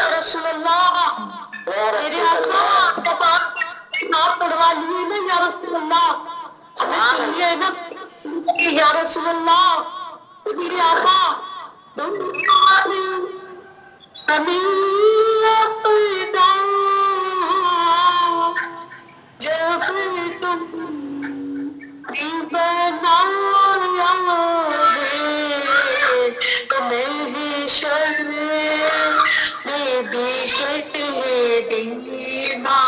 رسول اللہ میرے آقا جب آپ نام پڑھوا لیے نا یا رسول اللہ ہمیں سنیے نا یا رسول اللہ میرے آقا جب تم تمہیں شر بی دینا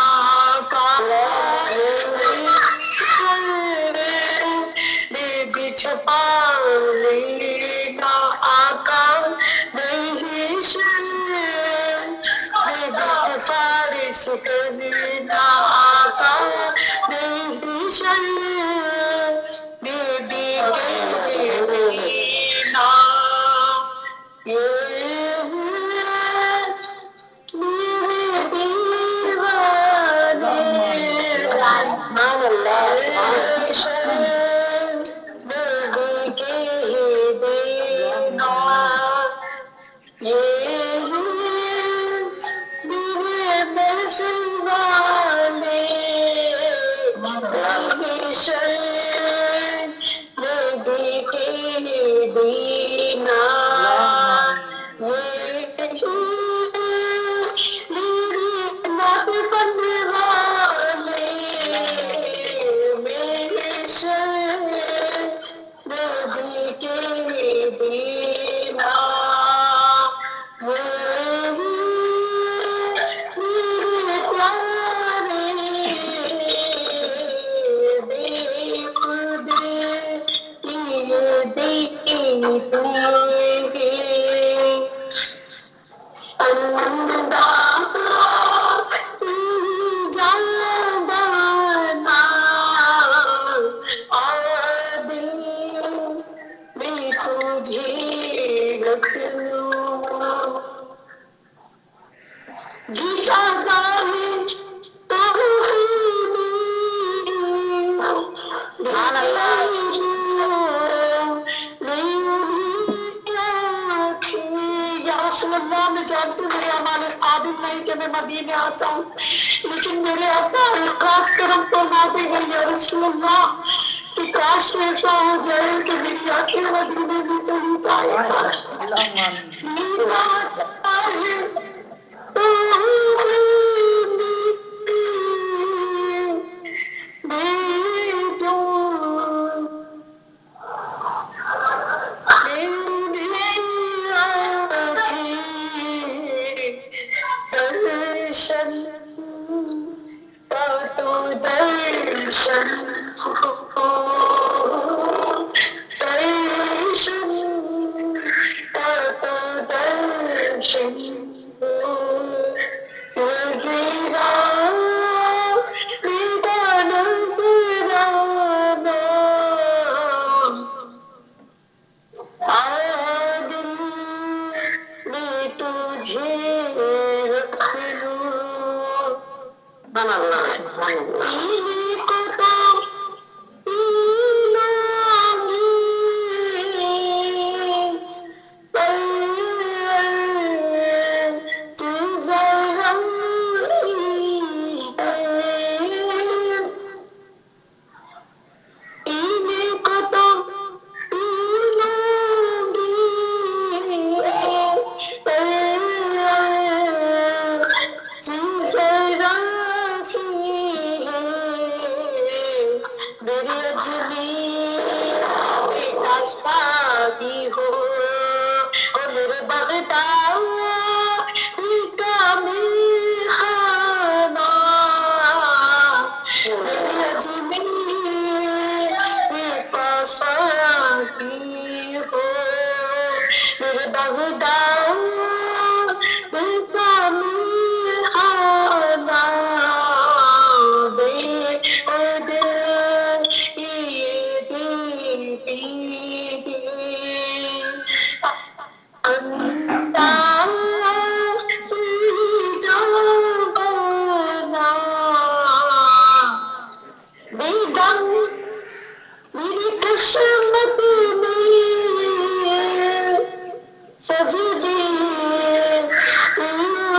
بی چھپا لینا آقا نہیں شر فارس کرنا آقا نہیں شر بی دینا میں جانتی ہوں میرے اعمال قابل نہیں کہ میں مدینے آ جاؤں لیکن میرے آقا خاص کرم فرما دے گا یا رسول اللہ کہ کاش ایسا ہو جائے کہ میری آنکھیں مدینے میں چلی جائے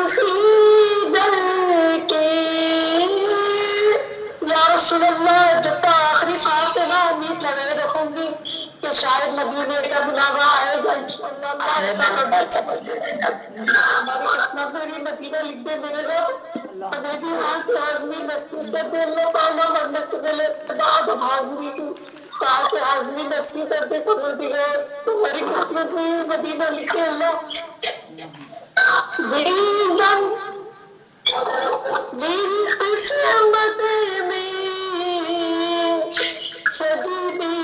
اسی در کے یا رسول اللہ جب آخری سانس سے نا امید لگے رکھوں گی کہ شاید مدینے کا بلاوا آئے گا انشاءاللہ. ہماری قسمت میں بھی مدینہ لکھ دے میرے رب. ہمیں بھی وہاں کی حاضری محسوس کرتے اللہ تعالیٰ مرنے سے پہلے بعد ہم حاضری کی تاکہ حاضری نصیب کرتے پروردگار تمہاری قسمت میں مدینہ لکھے اللہ. بڑی دم میری قسمت میں سجدی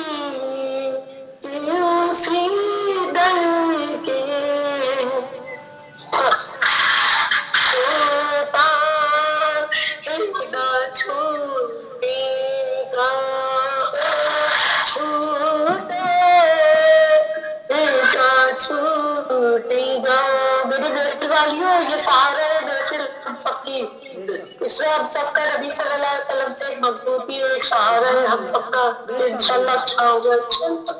اسی در کے چھوٹا نہ چھوٹے گا چھوٹا چھوٹے گا. میری بیٹی والیوں یہ سارے صرف ہم سب کی اس میں ہم سب کا نبی صلی اللہ علیہ وسلم سے ایک مضبوطی ہے ایک سہارا ہے ہم سب کا انشاءاللہ اچھا ہوگا. چھوٹا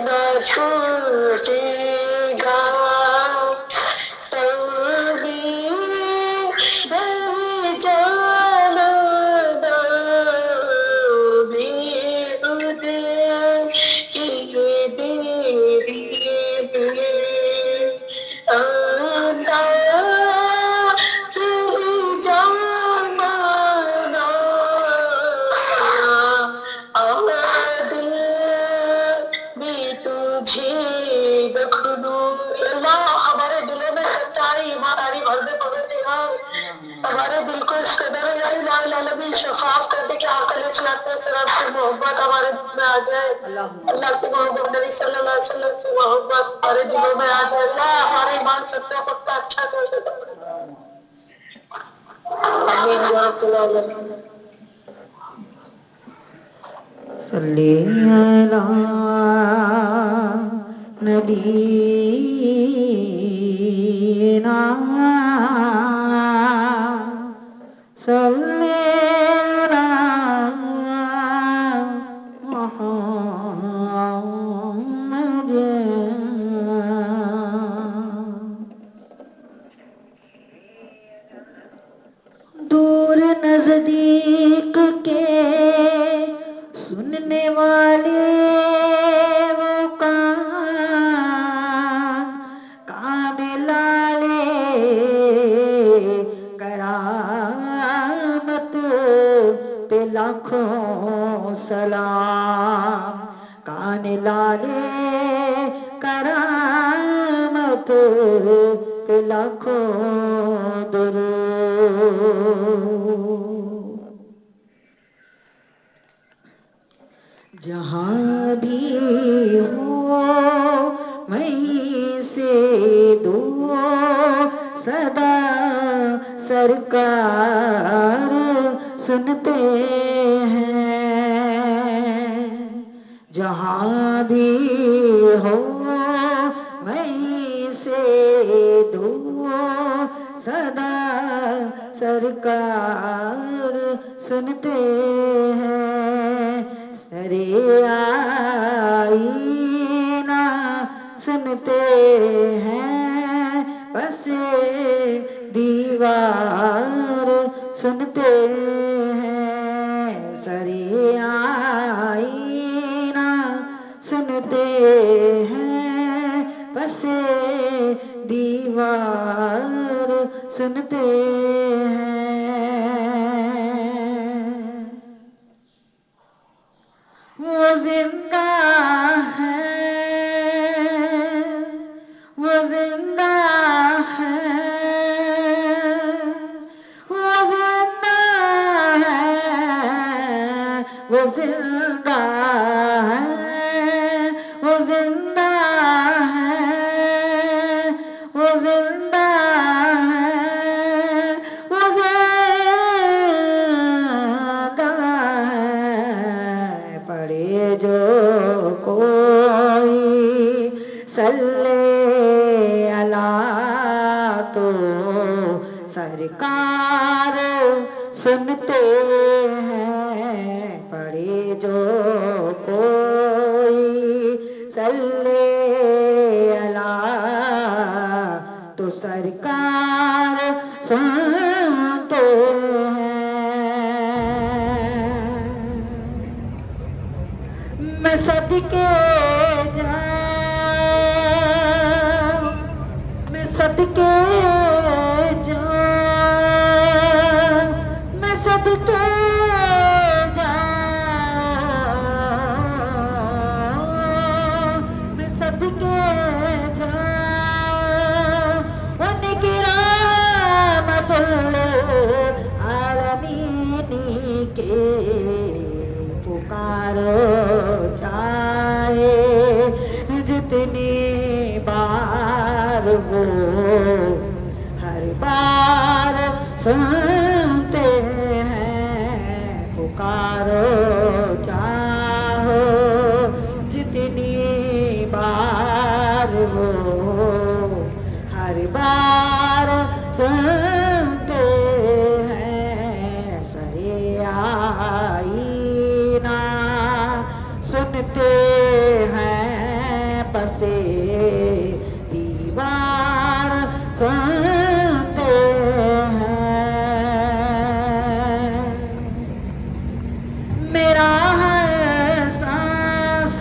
نہ چھوٹے گا سبھی در جانا بھی ادھر کی دیری انداز جانا دل بھی تجھے رکھ دوں. اللہ ہمارے دلوں میں سچائی ایمانداری بھر دے پروردگار. ہمارے دل کو اس قدر لا الہ الا اللہ بھی شفاف کر دے کہ آقا علیہ الصلوۃ والسلام سے محبت ہمارے دل میں آ جائے. اللہ کے محمد نبی صلی اللہ علیہ وسلم سے محبت ہمارے دلوں میں آ جائے. اللہ ہمارے ایمان سچا پکا اچھا کر دے. آمین یا رب العالمین. صلی علی نبینا صلی علی محمد. دور نزدیک کے سننے والے وہ کان لالے کرامت پہ لاکھوں سلام. کان لالے کرامت پہ لاکھوں درود. جہاں بھی ہو وہیں سے دو صدا سرکار سنتے ہیں. جہاں بھی ہو وہیں سے دو صدا سرکار سنتے ہیں. سرے آئینہ سنتے ہیں پس دیوار سنتے ہیں. سرے آئینہ سنتے ہیں پس دیوار سنتے ہیں. وہ زندہ ہے وہ زندہ ہے وہ زندہ ہے وہ زندہ ہے وہ زندہ ہے وہ زندہ ہے وہ زندہ ہے. پڑھے جو کوئی صلی اللہ تو سرکار سنتے ہیں. پڑھے جو کوئی صلی صلی اللہ تو سرکار سنتے ہیں میں صدقے جاؤں میں صدقے جاؤں میں صدقے جاؤں میں صدقے جاؤں ان کی رحمت للعالمین کے پکارو چاہے جتنی بار وہ ہر بار سنتے ہیں پکارو چاہو جتنی بار وہ ہر بار سنتے ہیں سرے آئینہ سنتے ہیں پسے دیوار سنتے ہیں میرا احساس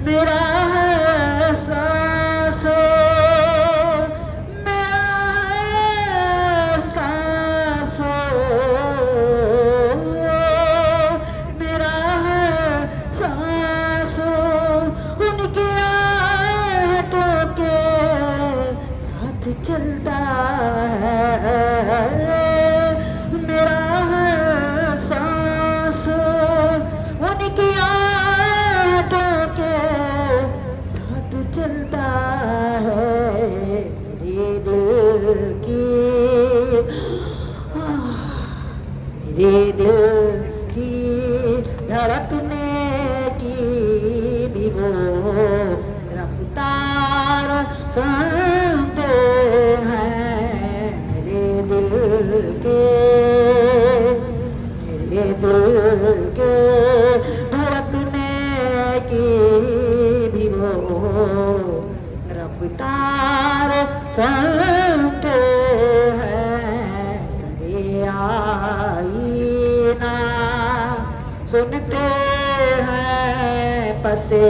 میرا احساس چلتا ہے میرا سانس ان کی آہٹوں کے ساتھ چلتا ہے میرے دل کی دھڑکنے کی بھی وہ رفتار سنتے ہیں میرے دل کے دھڑکنے کی بھی وہ رفتار سنتے ہیں سرے آئینہ سنتے ہیں پسے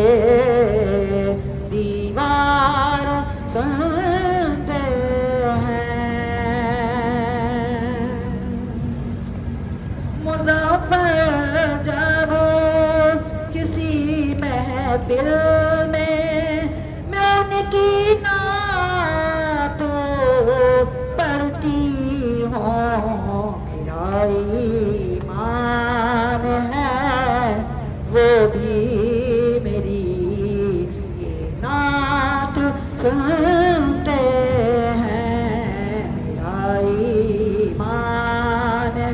دیوار سنتے ہیں مظفر جب کسی محفل میں ان کی نعت پڑھتی ہوں میرا ایمان ہے وہ بھی میری یہ نعت سنتے ہیں میرا ایمان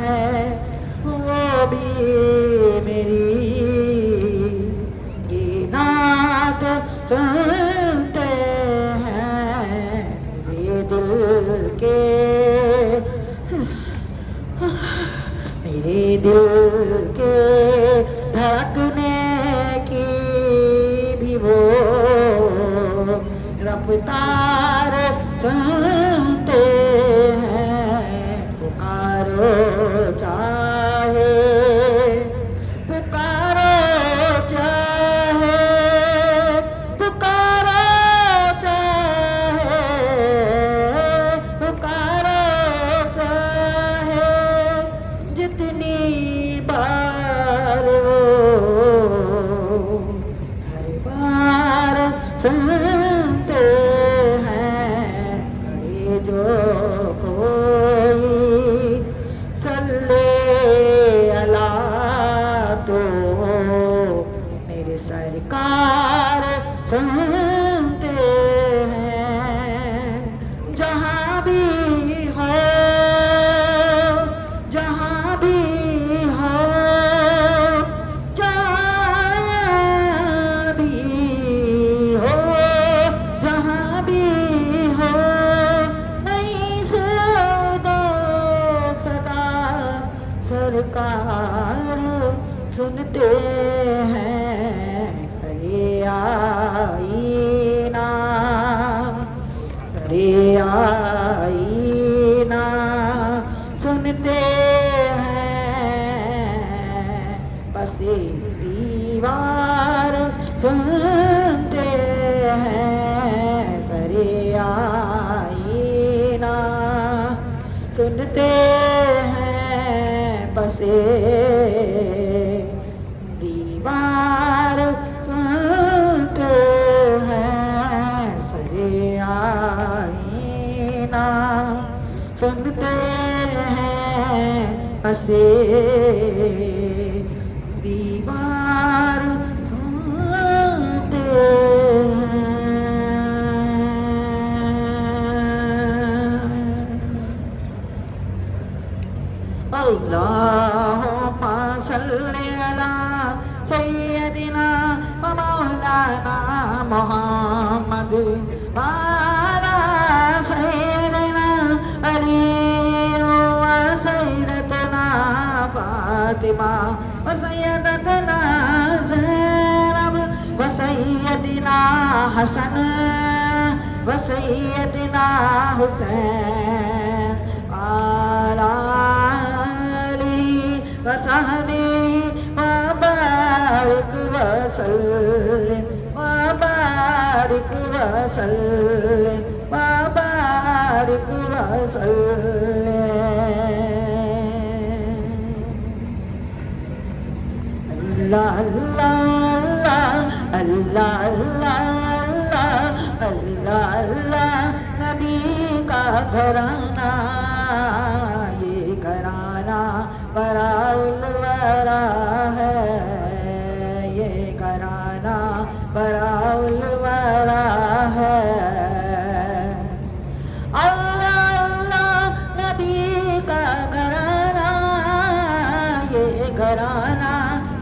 ہے وہ بھی میری یہ نعت سنتے ہیں میرے دل کے دھڑکنے کی بھی وہ رفتار سنتے ہیں پکارو چاہے پکارو چاہے پکارو چاہے پکارو چاہے جتنی بار ہر بار سنتے ہیں جو کوئی صلی اللہ تو میرے سرکار سنتے ہیں جہاں بھی ہو جہاں بھی ہو جہاں بھی ہو جہاں بھی ہو نہیں سے دو صدا سرکار سنتے دیوار سنتے ہیں سرے آئینہ سنتے ہیں بسے دیوار سنتے ہیں سرے آئینہ سنتے ہیں بسے دیوار سنتے اللہم صلی علی سیدنا و مولانا محمد وعلی سیدنا علی و سیدتنا فاطمہ و سیدتنا زینب و سیدنا حسن و سیدنا حسین وعلی وصحبه وبارك وسلم وبارك وسلم وبارك وسلم اللہ اللہ اللہ اللہ اللہ اللہ نبی کا گھرانہ یہ گھرانہ براء الورا ہے یہ گھرانہ براء الورا ہے اللہ اللہ نبی کا گھرانہ یہ گھرانہ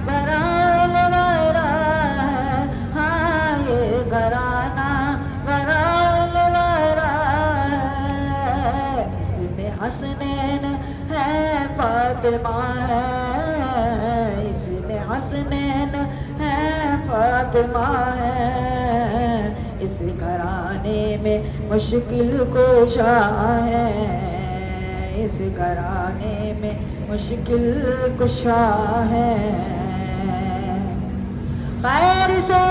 براء الورا ہے ہاں یہ گھرانہ براء الورا ہے اس میں حسنین ہے فاطمہ ہے اس میں حسنین ہے فاطمہ ہے اس گھرانے میں مشکل کشا ہے اس گھرانے میں مشکل کشا ہے خیر سے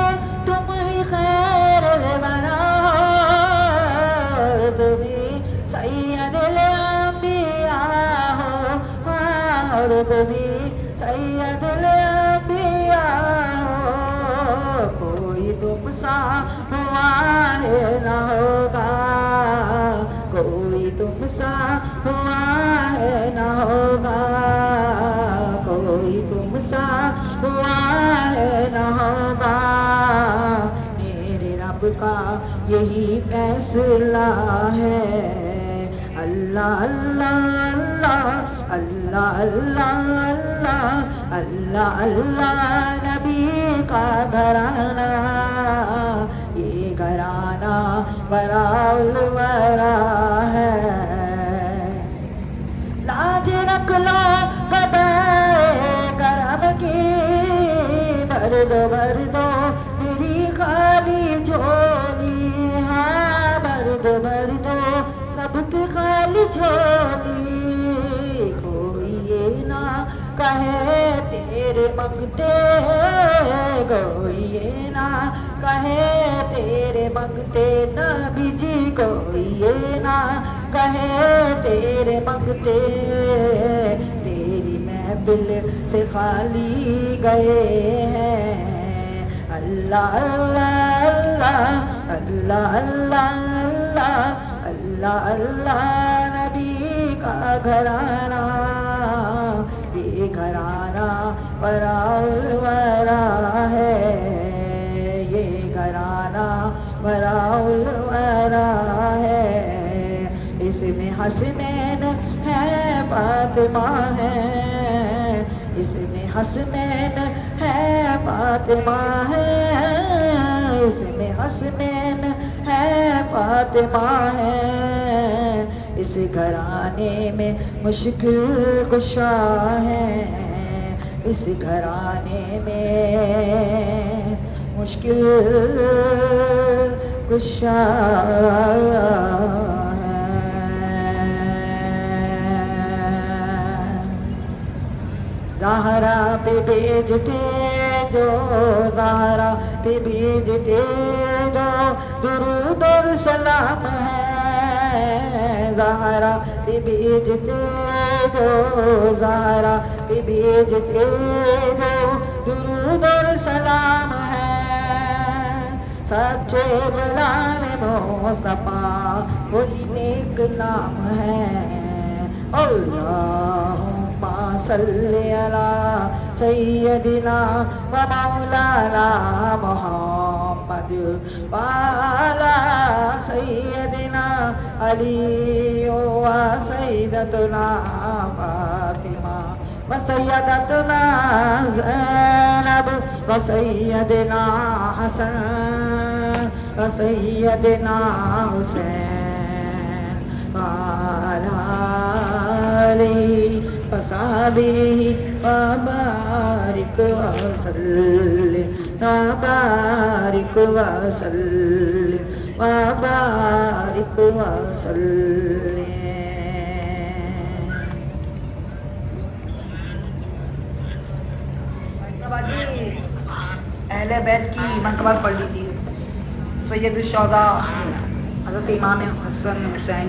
تم ہی خیر بناؤ تم ہی سید الانبیاء ہو اور تمہیں سید الانبیاء ہو کوئی تم سا ہوا ہے نہ ہوگا کوئی تم سا ہوا ہے نہ ہوگا کوئی تم سا ہوا ہے نہ ہوگا میرے رب کا یہی فیصلہ ہے اللہ اللہ اللہ اللہ اللہ اللہ اللہ نبی کا گھرانہ یہ گھرانہ براء الورا ہے لاج رکھ لو قبائے کرم کی بھر دو میری خالی جھولی ہاں بھر دو سب کی خالی جھولی کوئی یہ نہ کہے تیرے منگتے کوئی یہ نہ کہے تیرے منگتے نبی جی کوئی یہ نہ کہے تیرے منگتے تیری محفل سے خالی گئے ہیں اللہ اللہ اللہ اللہ اللہ اللہ اللہ نبی کا گھرانہ یہ گھرانہ براء الورا ہے یہ گھرانہ براء الورا ہے اس میں حسنین ہے فاطمہ ہے اس میں حسنین ہے فاطمہ ہے اس میں حسنین ہے فاطمہ ہے اس گھرانے میں مشکل کشا ہے اس گھرانے میں مشکل کشا زہرا پہ بھیجتے جو زہرا پہ بھیجتے جو درود اور سلام ہے، زہرا پہ بھیجتے جو زہرا پہ بھیجتے جو درود اور سلام ہے، سچے غلام مصطفیٰ وہی نیک نام ہے۔ اللہم صلی علی سیدنا و مولانا محمد وعلی سیدنا علی و سیدتنا فاطمہ و سیدتنا زینب و سیدنا حسن و سیدنا حسین وعلی آلہ وصحبہ وبارک وسلم وبارک وسلم وبارک وسلم۔ اہل بیت کی منقبت پڑھ لیجیے۔ سید الشہداء حضرت امام حسن حسین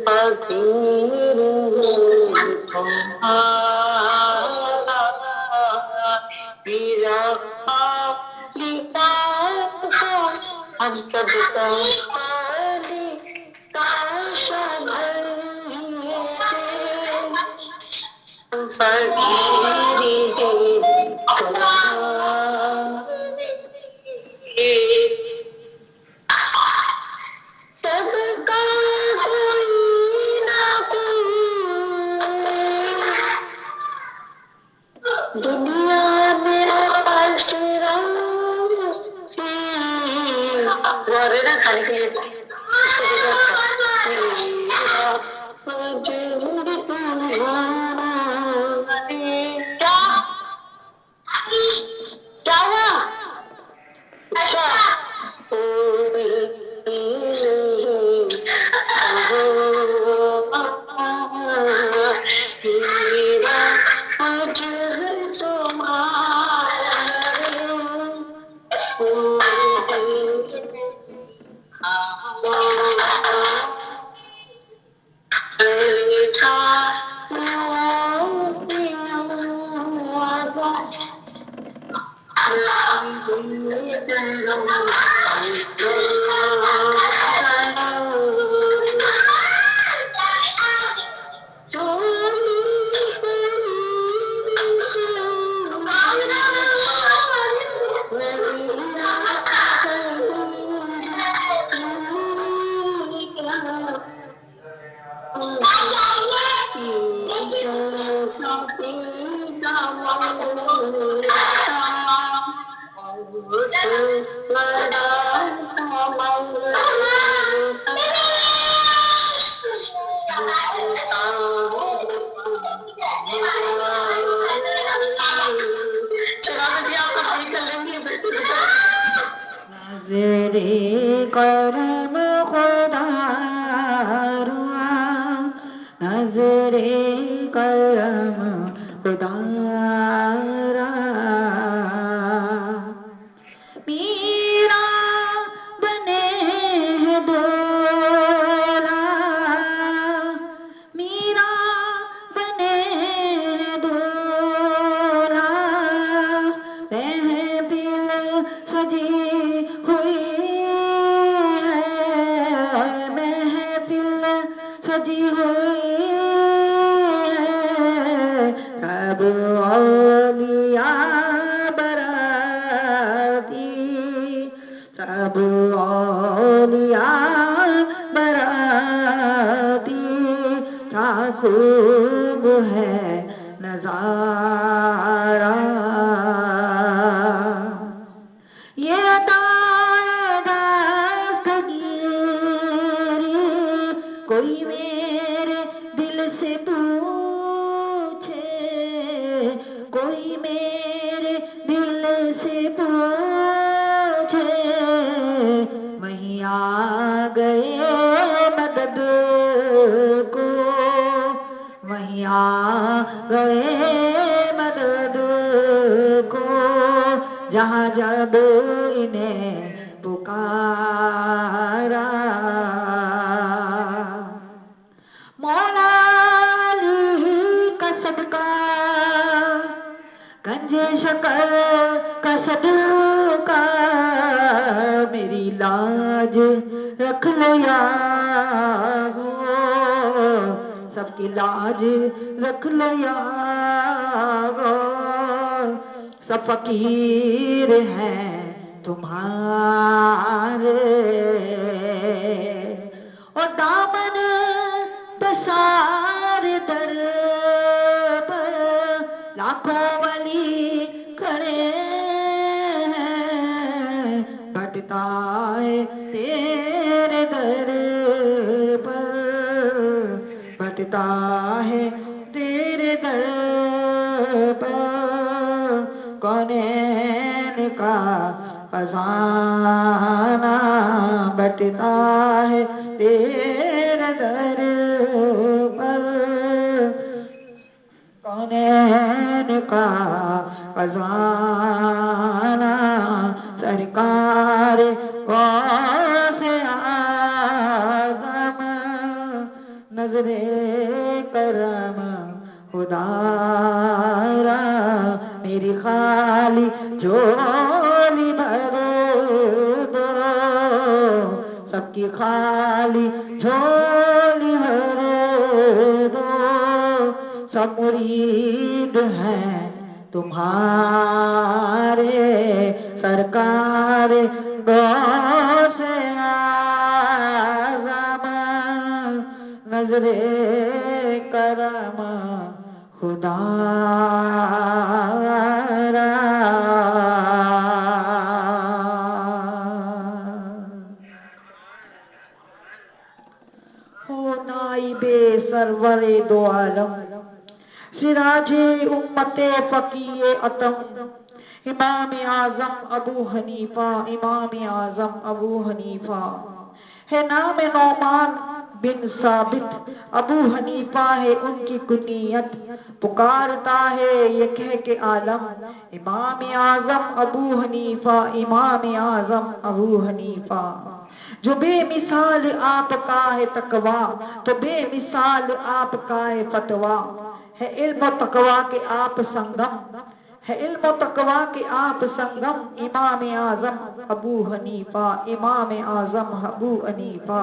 فقیر تمہارا میرا خالقہ ہم سب کا خالقہ دنیا میں نا کھانے کے لیے کیا ہوا اچھا نظر کرم خدا روا نظر کرم خدا را میرا بنے ہے دولا میرا بنے ہے دولا محفل سجی سجی ہوئی سب اولیاء براتی سب اولیاء براتی کیا خوب ہے نظارہ یہ کوئی میرے دل سے پوچھے کوئی میرے دل سے پوچھے وہیں آ گئے مدد کو وہیں آ گئے مدد کو جہاں جب انہیں پکارا مولا علی کا صدقہ گنجے شکر کا صدقہ میری لاج رکھ لیا ہو سب کی لاج رکھ لیا ہو سب فقیر ہیں تمہارے اور دامن بسار در پر لاکھوں ولی کھڑے ہیں بٹتا ہے تیرے در پر بٹتا ہے تیرے در پر کونین کا خزانہ بٹتا ہے تیرے در پر کونین کا خزانہ سرکار غوث اعظم نظر کرم خدا را میری خالی جھولی بھر دو، سب کی خالی جھولی بھر دو، سب مرید ہیں تمہارے سرکار غوث اعظم، نظر کرم خدا را۔ ہو نائب سرور دو عالم، سراج امت فقی اتم، امام اعظم ابو حنیفہ، امام اعظم ابو حنیفہ ہے نام نعمان بن ثابت، ابو حنیفہ ہے ان کی کنیت، پکارتا ہے یہ کہہ کے عالم، امام اعظم ابو حنیفہ، امام اعظم ابو حنیفہ، جو بے مثال آپ کا ہے تقویٰ، تو بے مثال آپ کا ہے فتویٰ، ہے علم و تقویٰ کے آپ سنگم، ہے علم و تقویٰ کے آپ سنگم، امام اعظم ابو حنیفہ، امام اعظم ابو حنیفہ،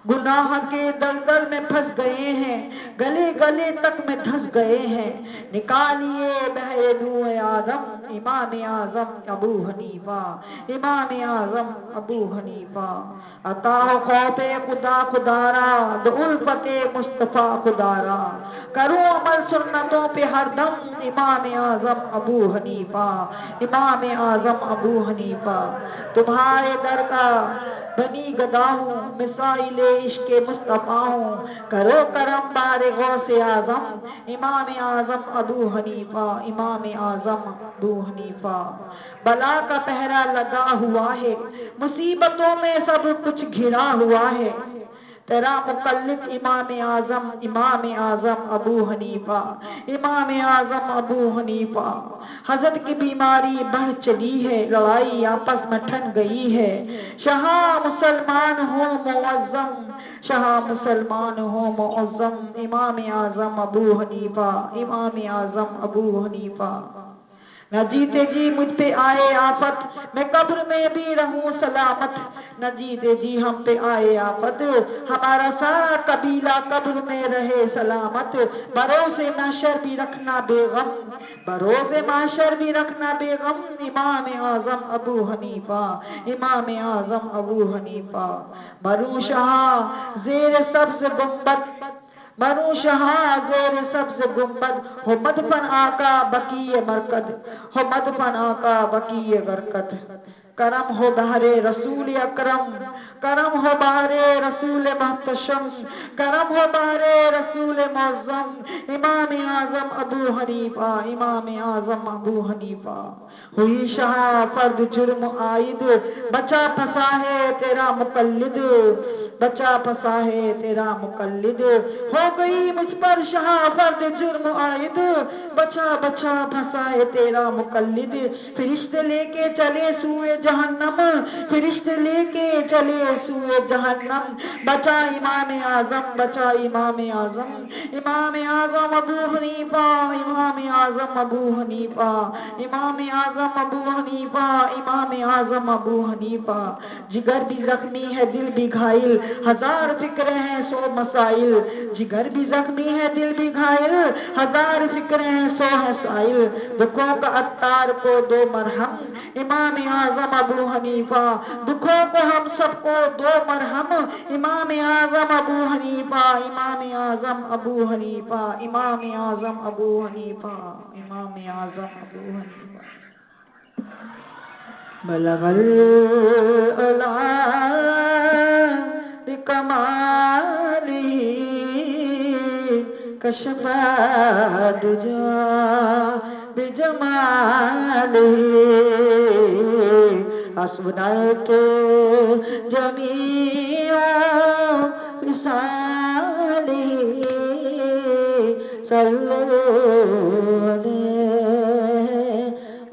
گناہ کے دلدل میں پھنس گئے ہیں، گلے گلے تک میں دھس گئے ہیں، نکالیے بحر نوح آدم، امام اعظم ابو حنیفہ، امام اعظم ابو حنیفہ، عطا ہو خوف خدا خدارا، دو الفت مصطفیٰ خدارا، کروں عمل سنتوں پہ ہر دم، امام اعظم ابو حنیفہ، امام اعظم ابو حنیفہ، تمہارے در کا بنی گدا ہوں، مسائل عشق مصطفیٰ ہوں، کرو کرم بار غوث اعظم، امام اعظم ابو حنیفہ، امام اعظم ابو حنیفہ، بلا کا پہرا لگا ہوا ہے، مصیبتوں میں سب کچھ گھرا ہوا ہے، تیرا مقلد امام اعظم، امام اعظم ابو حنیفہ، امام اعظم ابو حنیفہ، حسد کی بیماری بڑھ چلی ہے، لڑائی آپس میں ٹھن گئی ہے، شاہ مسلمان ہو معظم، شاہ مسلمان ہو معظم، امام اعظم ابو حنیفہ، امام اعظم ابو حنیفہ، نہ جیتے جی مجھ پہ آئے آفت، میں قبر میں بھی رہوں سلامت، نہ جیتے جی ہم پہ آئے آفت، ہمارا سارا قبیلہ قبر میں رہے سلامت، بروز محشر بھی رکھنا بے غم، بروز محشر بھی رکھنا بے غم، امام اعظم ابو حنیفہ، امام اعظم ابو حنیفہ، مروں شہاں زیر سبز گنبد، مروں شہاں زیر سبز گنبد، ہو مدفن آقا بقیع مرکد، ہو مدفن آقا بقیع برکت، کرم ہو بہر رسول اکرم، کرم ہو بہر رسول محتشم، کرم ہو بہر رسول معظم، امام اعظم ابو حنیفہ، امام اعظم ابو حنیفہ، ہوئی شاہ فرد جرم عائد، بچا پھنسا ہے تیرا مقلد، بچا پھنسا ہے تیرا مقلد، ہو گئی مجھ پر شاہ فرد جرم عائد، بچا بچا پھنسا ہے تیرا مقلد، فرشتے لے کے چلے سوئے جہنم، فرشتے لے کے چلے سوئے جہنم، بچا امام اعظم، بچا امام اعظم، امام اعظم ابو حنیفہ، امام اعظم ابو حنیفہ، امام اعظم ابو حنیفہ، امام اعظم ابو حنیفہ، جگر بھی زخمی ہے دل بھی گھائل، ہزار فکریں ہیں سو مسائل، جگر بھی زخمی ہے دل بھی گھائل، ہزار فکریں ہیں سو مسائل، دکھوں کا عطار کو دو مرہم، امام اعظم ابو حنیفہ، دکھوں کو ہم سب کو دو مرہم، امام اعظم ابو حنیفہ، امام اعظم ابو حنیفہ، امام اعظم ابو حنیفہ، امام اعظم ابو حنیفہ، بلغ العلا بکمالہ کشف الدجی بجمالہ، حسبنت جمیع خصالہ، صلو علیہ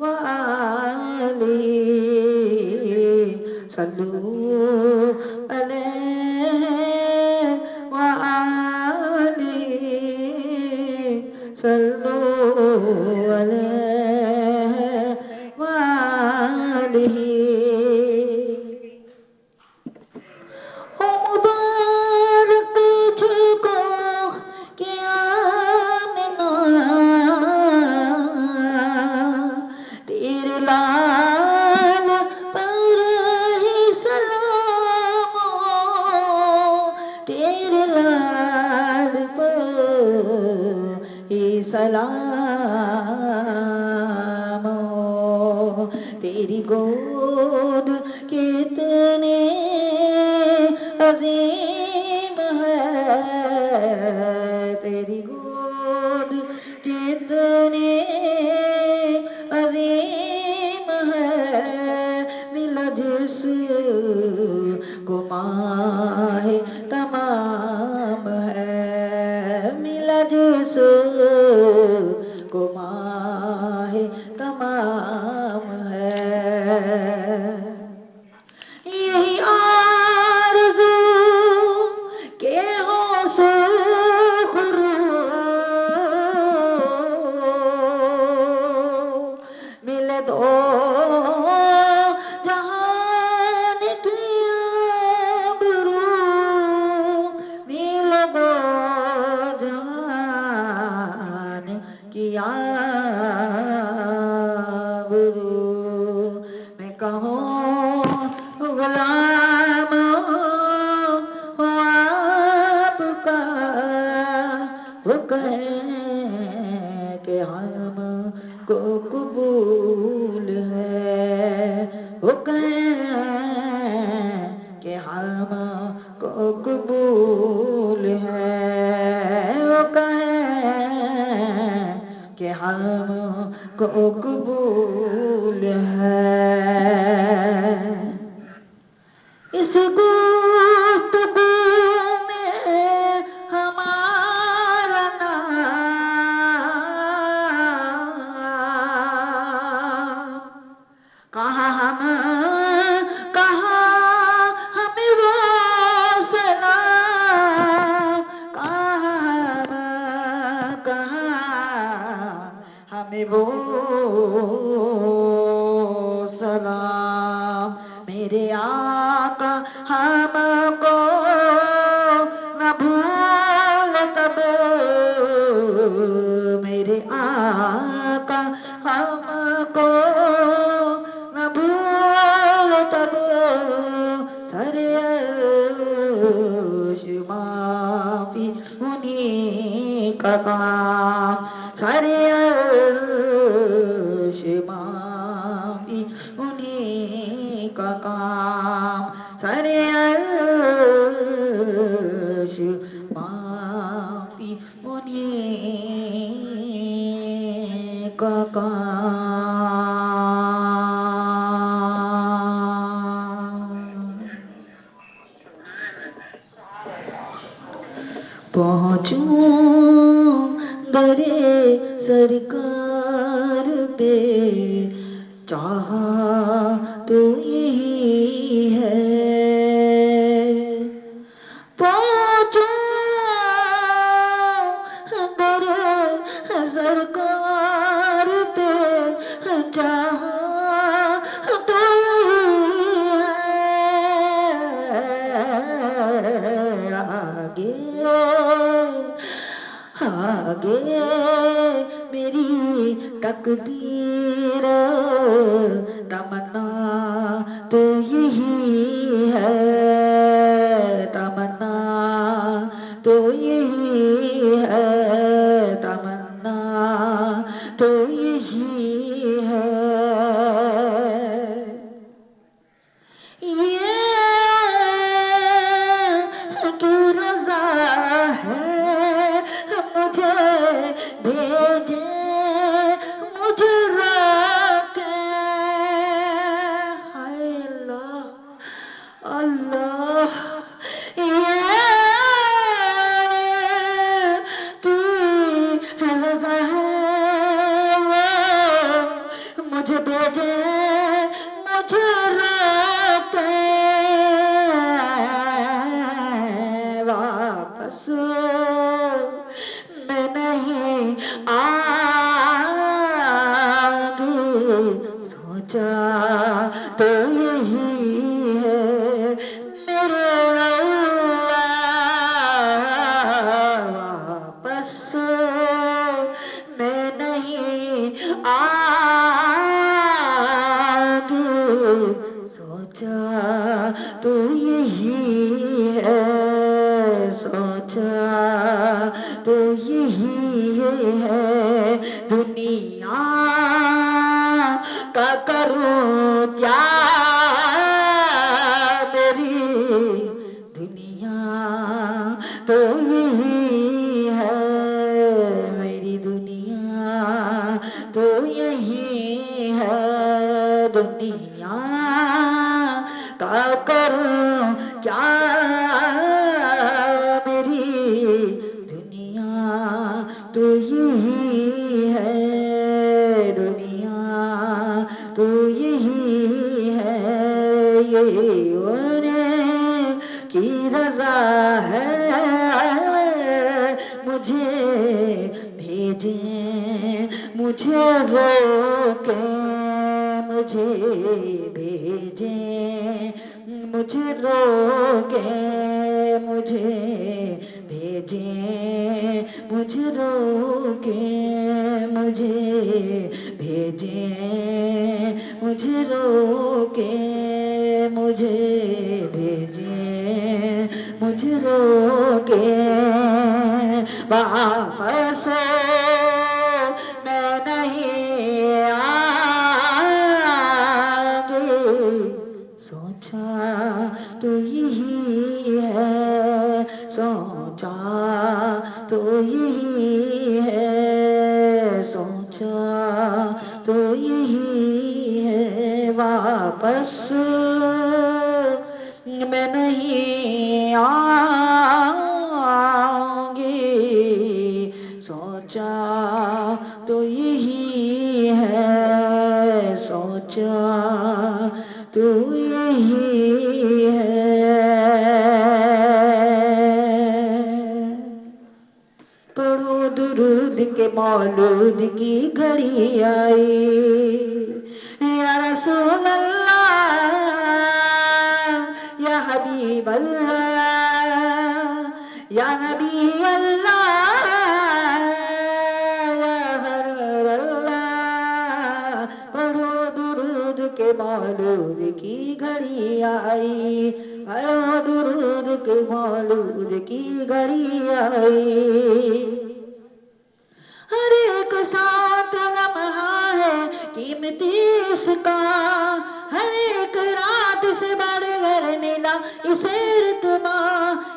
وآلہ، صلو علیہ وآلہ، صلوا علیہ وآلہ مبارک تجھ کو کہ آمنا تیرے لال پر ہی سلام ہو، تیرے لال پر ہی سلام ہو، تیری گود کتنے عظیم ہے، تیری گود کتنی عظیم ہے، ملا جس کو ماہ تمام ہے، ملا جس کو ماہ تمام ہے، یہی آرزو کہ ہو سرخرو ملے دو جہان کی آبرو، ملے دو جہان کی آبرو، میں کہوں غلام ہوں آپ کا، وہ کہیں کہ ہم کو قبول ہے، وہ کہیں کہ ہم کو قبول ہے، وہ کہیں کہ ہم کو قبول ہے، اس گفتگو میں ہمارا نام کہاں ہم کہاں ہمیں وہ سلام، کہاں ہمیں وہ سلام، میرے آقا ہم کو نہ بھول تب، میرے آقا ہم کو نہ بھول تب، سر عرش معافی انہیں کا کام، سر عرش معافی انہیں کا کام، سر عرش معافی انہیں کا کام، پہنچوں درے سرکار پہ چاہا تو یہی ہے، پہنچوں درے سرکار پہ چاہا تو یہی ہے، آگے میری تقدیر تمنا تو یہی ہے، تمنا تو یہی ہے، تمنا تو یہی ہے، یہ کی رضا ہے مجھے بھیجے مجھے رکھے، ہائے اللہ اللہ، یہ کی رضا ہے مجھے بھیجے مجھے رکھے، واپس میں نہیں تو یہی ہے دنیا کا کروں کیا میری دنیا تو یہی ہے میری دنیا تو یہی ہے دنیا کا کروں کیا میری دنیا تو یہی ہے دنیا تو یہی ہے یہ انہیں کی رضا ہے مجھے بھیجیں مجھے روکیں مجھے بھیجیں مجھے روکیں مجھے بھیجیں مجھے روکیں مجھے بھیجیں مجھے روکیں مجھے بھیجیں مجھے روکیں واپس میں نہیں آؤں سوچا تو یہی ہے سوچا تو یہی ہے سوچا تو یہی ہے واپس میں نہیں آؤں گی سوچا تو یہی ہے سوچا تو یہی ہے پڑھو درود کے مولود کی گھڑی آئی یا رسول اللہ یا حبیب اللہ یا نبی اللہ یا حبیب اللہ پڑھو درود کے مولود کی گھڑی آئی پڑھو درود کے مولود کی گھڑی آئی ہر ایک ساتھ لمحہ ہے قیمتی اس کا ہر ایک رات سے بڑھ کر ملا اسے رتبہ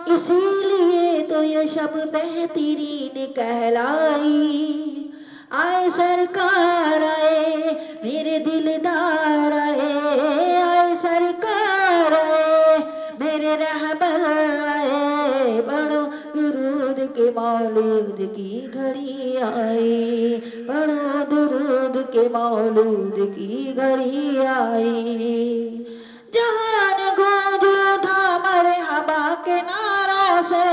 اسی لیے تو یہ شب بہترین کہلائی آئے سرکار آئے میرے دلدار آئے آئے سرکار آئے میرے رہبر آئے بڑھو درود کے مولود کی گھڑی آئی بڑھو درود کے مولود کی گھڑی آئی جہان گونج اٹھا مرحبا کے نعروں سے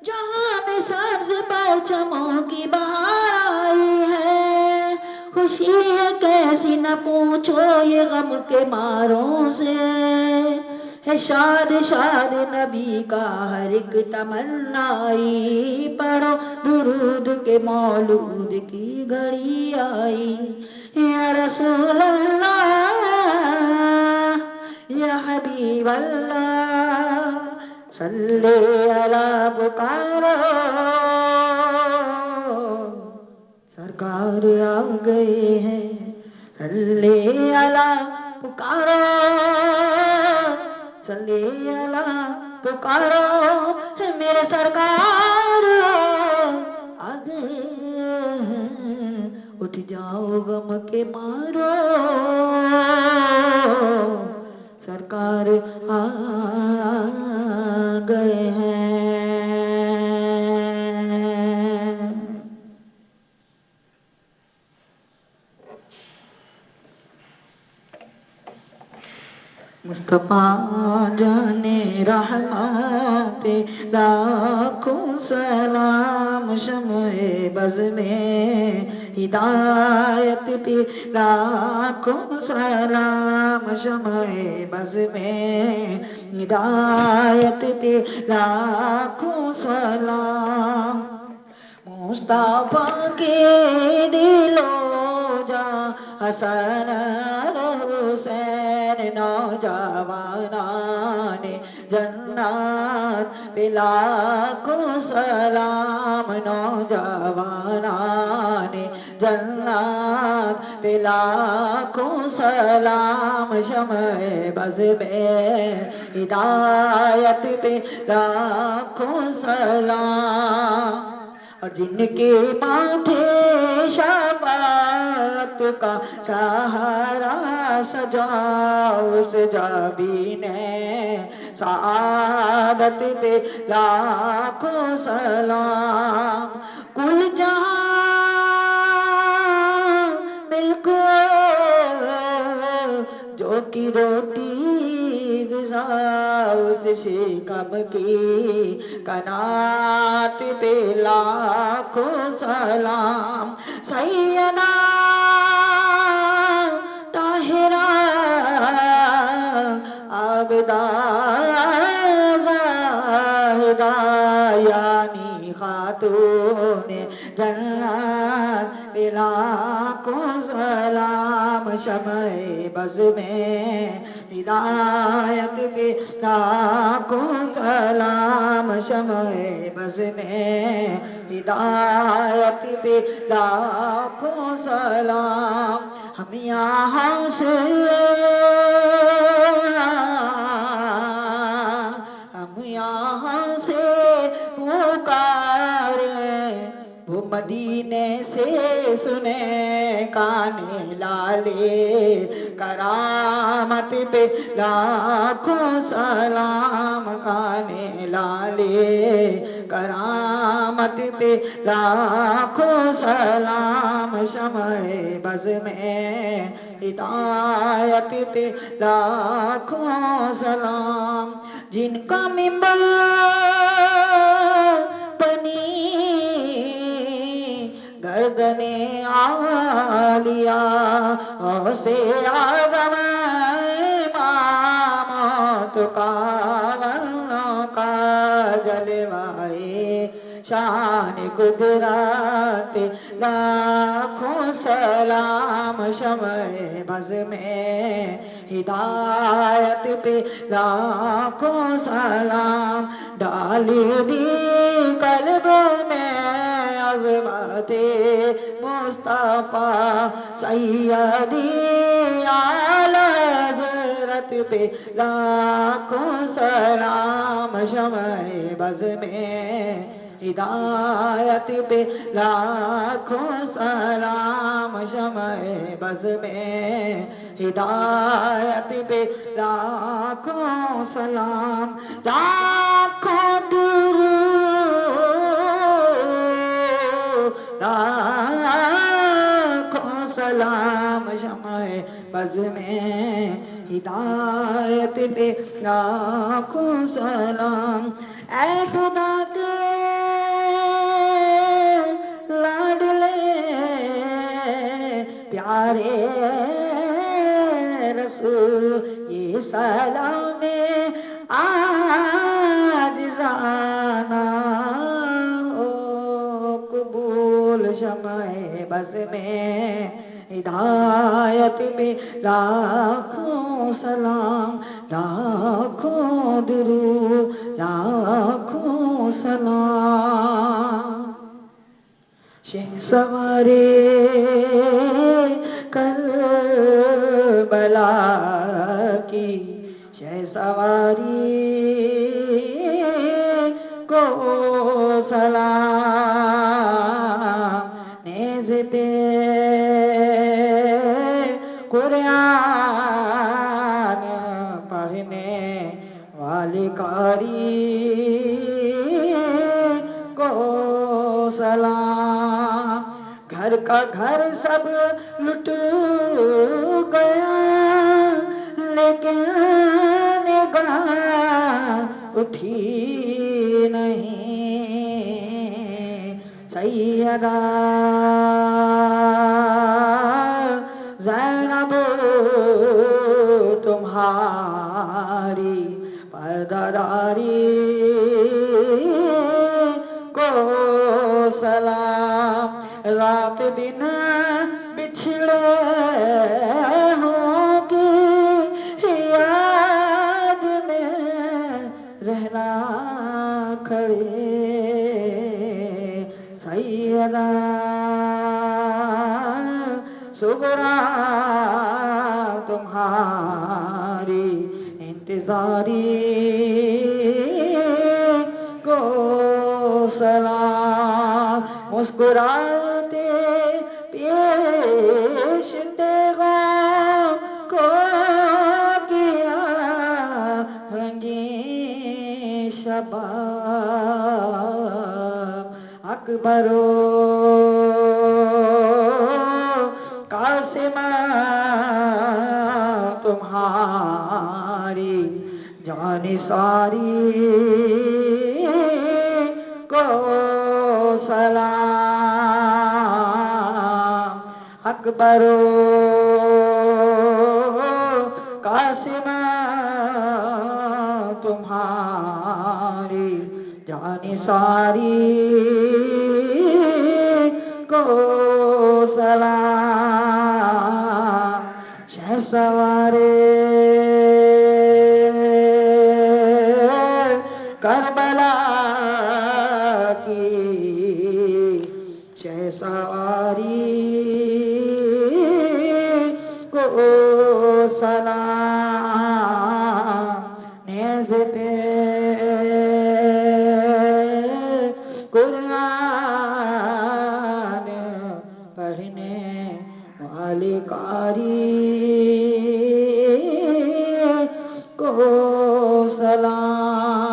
جہاں میں سبز پرچموں کی بہار آئی ہے خوشی ہے کیسی نہ پوچھو یہ غم کے ماروں سے ہے شاد شاد نبی کا ہر ایک تمنائی پڑھو درود کے مولود کی گھڑی آئی یا رسول اللہ یا حبیب اللہ صلی علی پکارو سرکار آ گئے ہیں صلی علی پکارو صلی علی پکارو میرے سرکار آ گئے ہیں اٹھ جاؤ غم کے مارو سرکار آ گئے ہیں مصطفیٰ جانے رحمت لاکھوں سلام شمع بز میں ہدایت پہ لاکھوں سلام شمع بز میں ہدایت پہ لاکھوں سلام مصطفیٰ کے دلوں جا حسن حسین نوجوانان جنات پہ لاکھوں سلام تمام نوجوانان جنات پہ لاکھوں سلام، شمع بز میں ہدایت پہ لاکھوں سلام، اور جن کے ماتھے شفاعت کا سہارا سجا اس جابین سعادت پہ لاکھوں سلام، کل جہاں مل کو جو کی روٹی غذا اس شکم کی قناعت پہ لاکھوں سلام، سیدہ طاہرہ عابدہ زاہدہ یعنی خاتون جنت پہ لاکھوں سلام، شمع بز میں ہدایت پہ لاکھوں سلام، شمع بز میں ہدایت پہ لاکھوں سلام، ہم یہاں سے پکاریں، وہ مدینے سے سنے کانے لالے، کرامت پہ لاکھوں سلام، کانے لالے کرامت پہ لاکھوں سلام، شمع بز میں ہدایت پہ لاکھوں سلام، جن کا منبر بنی گردن عالیہ غوث اعظم امامت کا ورنوں کا جلوائے شان قدرت لاکھوں سلام، شمع بز میں ہدایت پہ لاکھوں سلام، ڈالی دی قلب میں عظمت مصطفیٰ سیدی اعلی حضرت پہ لاکھوں سلام، شمع بز میں ہدایت پہ لاکھوں سلام، شمع بز میں ہدایت پہ لاکھوں سلام، لاکھوں درود لاکھوں سلام، شمع بز میں ہدایت پہ لاکھوں سلام، اے خدا کے لاڈلے پیارے رسول، یہ سلام عاجزانہ ہو قبول، شمع بز میں ہدایت پہ لاکھوں سلام، لاکھوں درود لاکھوں سلام، شہسوارے کربلا کی شہسواری کو سلام، نیز پہ قرآن پڑھنے والی قاری کو سلام، گھر کا گھر سب لٹ گیا لیکن نگاہ اٹھی نہیں، سیدہ زینب تمہاری پرداداری کو سلام، رات دن بچھڑے ہوں کی یاد میں رہنا کھڑے، ادا صبرا تمہاری انتظاری کو سلام مسکراتے پیش دیگاں کو کیا رنگین شباب اکبر و قاسم تمہاری جان ساری کو سلام اکبر و قاسم تمہاری جان ساری کو سلام شہسوارے کربلا کی شہسواری کو سلام نیز پہ قرآن پڑھنے والے قاری کو سلام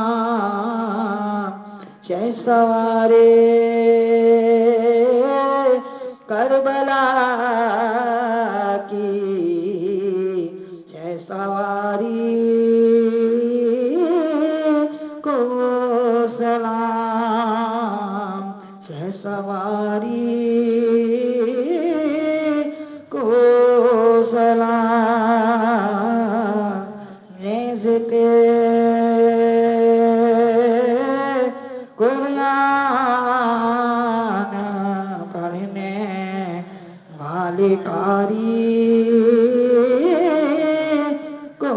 شہسوارے کربلا کی شہسواری کو سلام شہسواری کو سلام نیز پہ قرآن پڑھنے والے قاری کو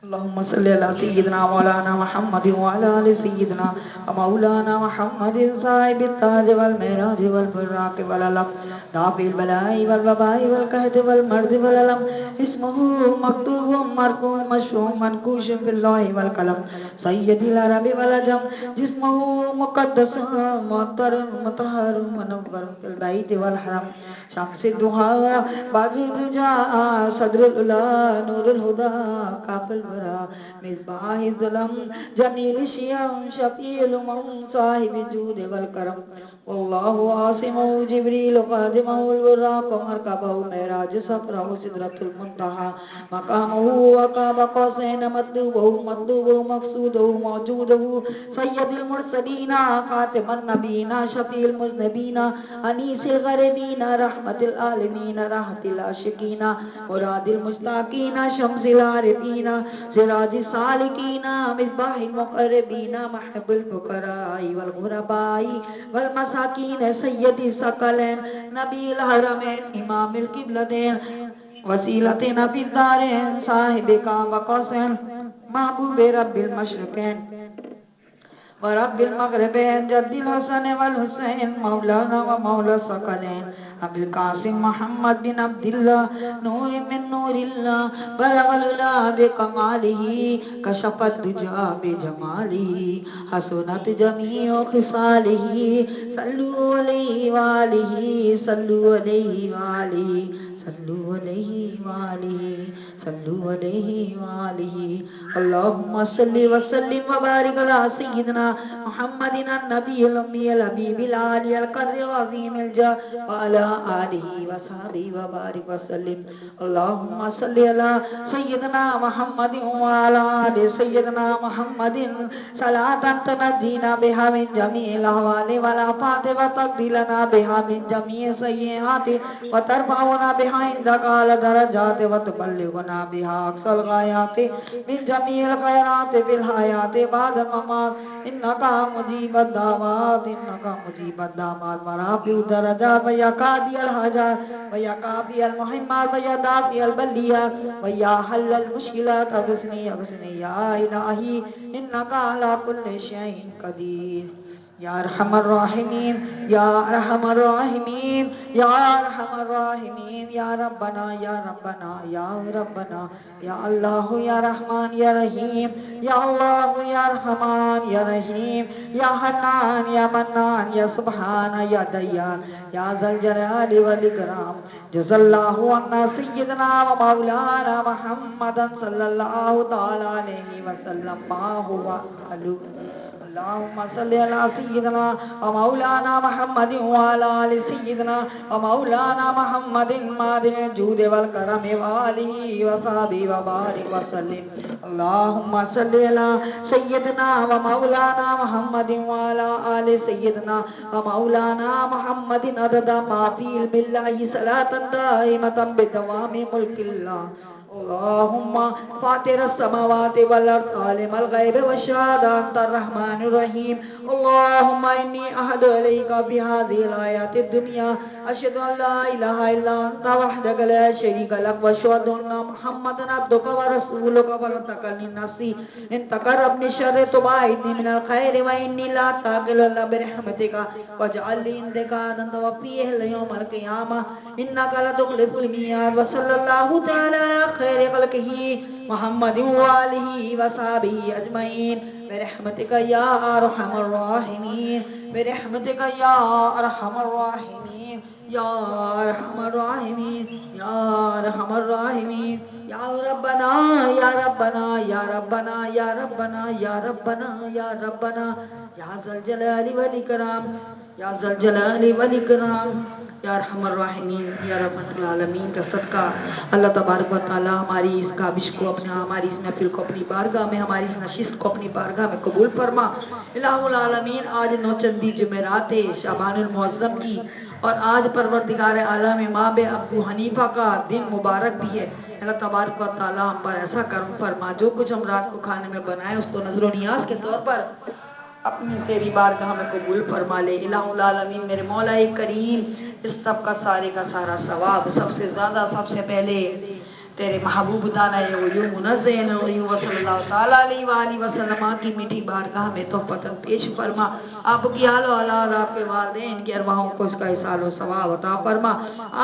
اللهم صل على سيدنا مولانا محمد وعلى آل سيدنا ومولانا محمد صاحب التاج والمعراج والبراق والعلم دافع البلاء والوباء والقحط والمرض والألم اسمه مكتوب مرقوم مشفوع منقوش في اللوح والقلم سيد العرب والعجم جسمه مقدس معطر مطهر منور في البيت والحرم شمس الضحى بدر الدجى صدر الأولى نور الهدى كاف الورى مصباح الظلم جميل الشيم شفيع الأمم صاحب الجود والكرم والله عاصمه جبريل خادمه البراق مركبه معراج سفره سدرة المنتهى مقامه وقاب قوسين مطلوبه مقصوده موجوده سيد المرسلين خاتم النبيين شفيع المذنبين أنيس الغربين رحمة العالمين راحة العاشقين مراد المشتاقين شمس العارفين سراج السالكين مصباح المقربين محب الفقراء والغرباء والمساكين سيد الثقلين نبي الحرمين إمام القبلتين وسيلتنا في الدارين صاحب كعبة قوسين محبوب رب المشرقين ورب المغربين جد الحسن والحسين مولانا ومولى الثقلين أبي القاسم محمد بن عبد الله نور من نور الله بلغ العلا بكماله كشف الدجى بجماله حسنت جميع خصاله صلوا عليه وآله صلوا عليه وآله صلوا عليه وآله صلوا عليه وآله اللهم صل وسلم وبارك على سيدنا محمد النبي الأمي الحبيب العالي القدر العظيم الجاه وعلى آله وصحبه وبارك وسلم اللهم صل على سيدنا محمد وعلى آل سيدنا محمد صلاة تنجينا بها من جميع الأهوال والآفات وتقبلنا بها من جميع السيئات وترفعنا بها عندك على درجات وتبلغنا بها أقصى الغايات من جميع الخيرات في الحياة بعد الممات إنك مجيب الدعوات إنك مجيب الدعوات ورافع الدرجات ويا قاضي الحاجات ويا كافي المهمات ويا دافع البليات ويا حل المشكلات أغثني أغثني يا إلهي إنك على كل شيء قدير يا أرحم الراحمين يا أرحم الراحمين يا أرحم الراحمين يا ربنا يا ربنا يا ربنا يا الله يا رحمن يا رحيم يا الله يا رحمن يا رحيم يا حنان يا منان يا سبحان يا ديان يا ذا الجلال والإكرام جزا الله عنا سيدنا ومولانا محمدا صلى الله تعالى عليه وسلم ما هو أهله اللهم صل على سيدنا ومولانا محمد وعلى آل سيدنا ومولانا محمد مادن الجود والكرم وآله وصحبه وبارك وسلم اللهم صل على سيدنا ومولانا محمد وعلى آل سيدنا ومولانا محمد عدد ما في علم الله صلاة دائمة بدوام ملك الله اللهم فاطر السماوات والأرض عالم الغيب والشهادة أنت الرحمن الرحيم اللهم إني أحد إليك في هذه الآيات الدنيا أشهد أن لا إله إلا أنت وحدك لا شريك لك وأشهد أن محمدا عبدك ورسولك ولا تكلني نفسي إن تقربني شر تباعدني من الخير وإني لا أتقل إلا برحمتك واجعل لي عندك عهدا وفيه اليوم القيامة إنك لا تخلف الميعاد وصلى الله تعالى على خير خلقه محمد وآله وصحبه أجمعين برحمتك يا أرحم الراحمين برحمتك يا أرحم الراحمين يا أرحم الراحمين يا أرحم الراحمين يا ربنا يا ربنا يا ربنا يا ربنا يا ربنا يا ربنا يا ذا الجلال والإكرام یا ذا الجلال والاکرام یا ارحم الراحمین یا رحمت العالمین کا صدقہ اللہ تبارک و تعالی ہماری اس کابش کو ہماری اس محفل کو اپنی بارگاہ میں ہماری اس نشست کو اپنی بارگاہ میں قبول فرما الہ العالمین آج نوچندی جمعرات شعبان المعظم کی اور آج پروردگار عالم امام ابو حنیفہ کا دن مبارک بھی ہے اللہ تبارک و تعالی ہم پر ایسا کرم فرما جو کچھ ہم رات کو کھانے میں بنائے اس کو نظر و نیاز کے طور پر اپنی تیری بارگاہ میں قبول فرما لے الہ العالمین میرے مولا کریم اس سب کا سارے کا سارا ثواب سب سے زیادہ سب سے پہلے تیرے محبوب دانا غیوم منزین غیوم صلی اللہ تعالیٰ علیہ وآلہ وسلم کی میٹھی بارگاہ میں تحفتاً پیش فرما آپ کی آل و اولاد آپ کے والدین کی ارواحوں کو اس کا احسان و ثواب عطا فرما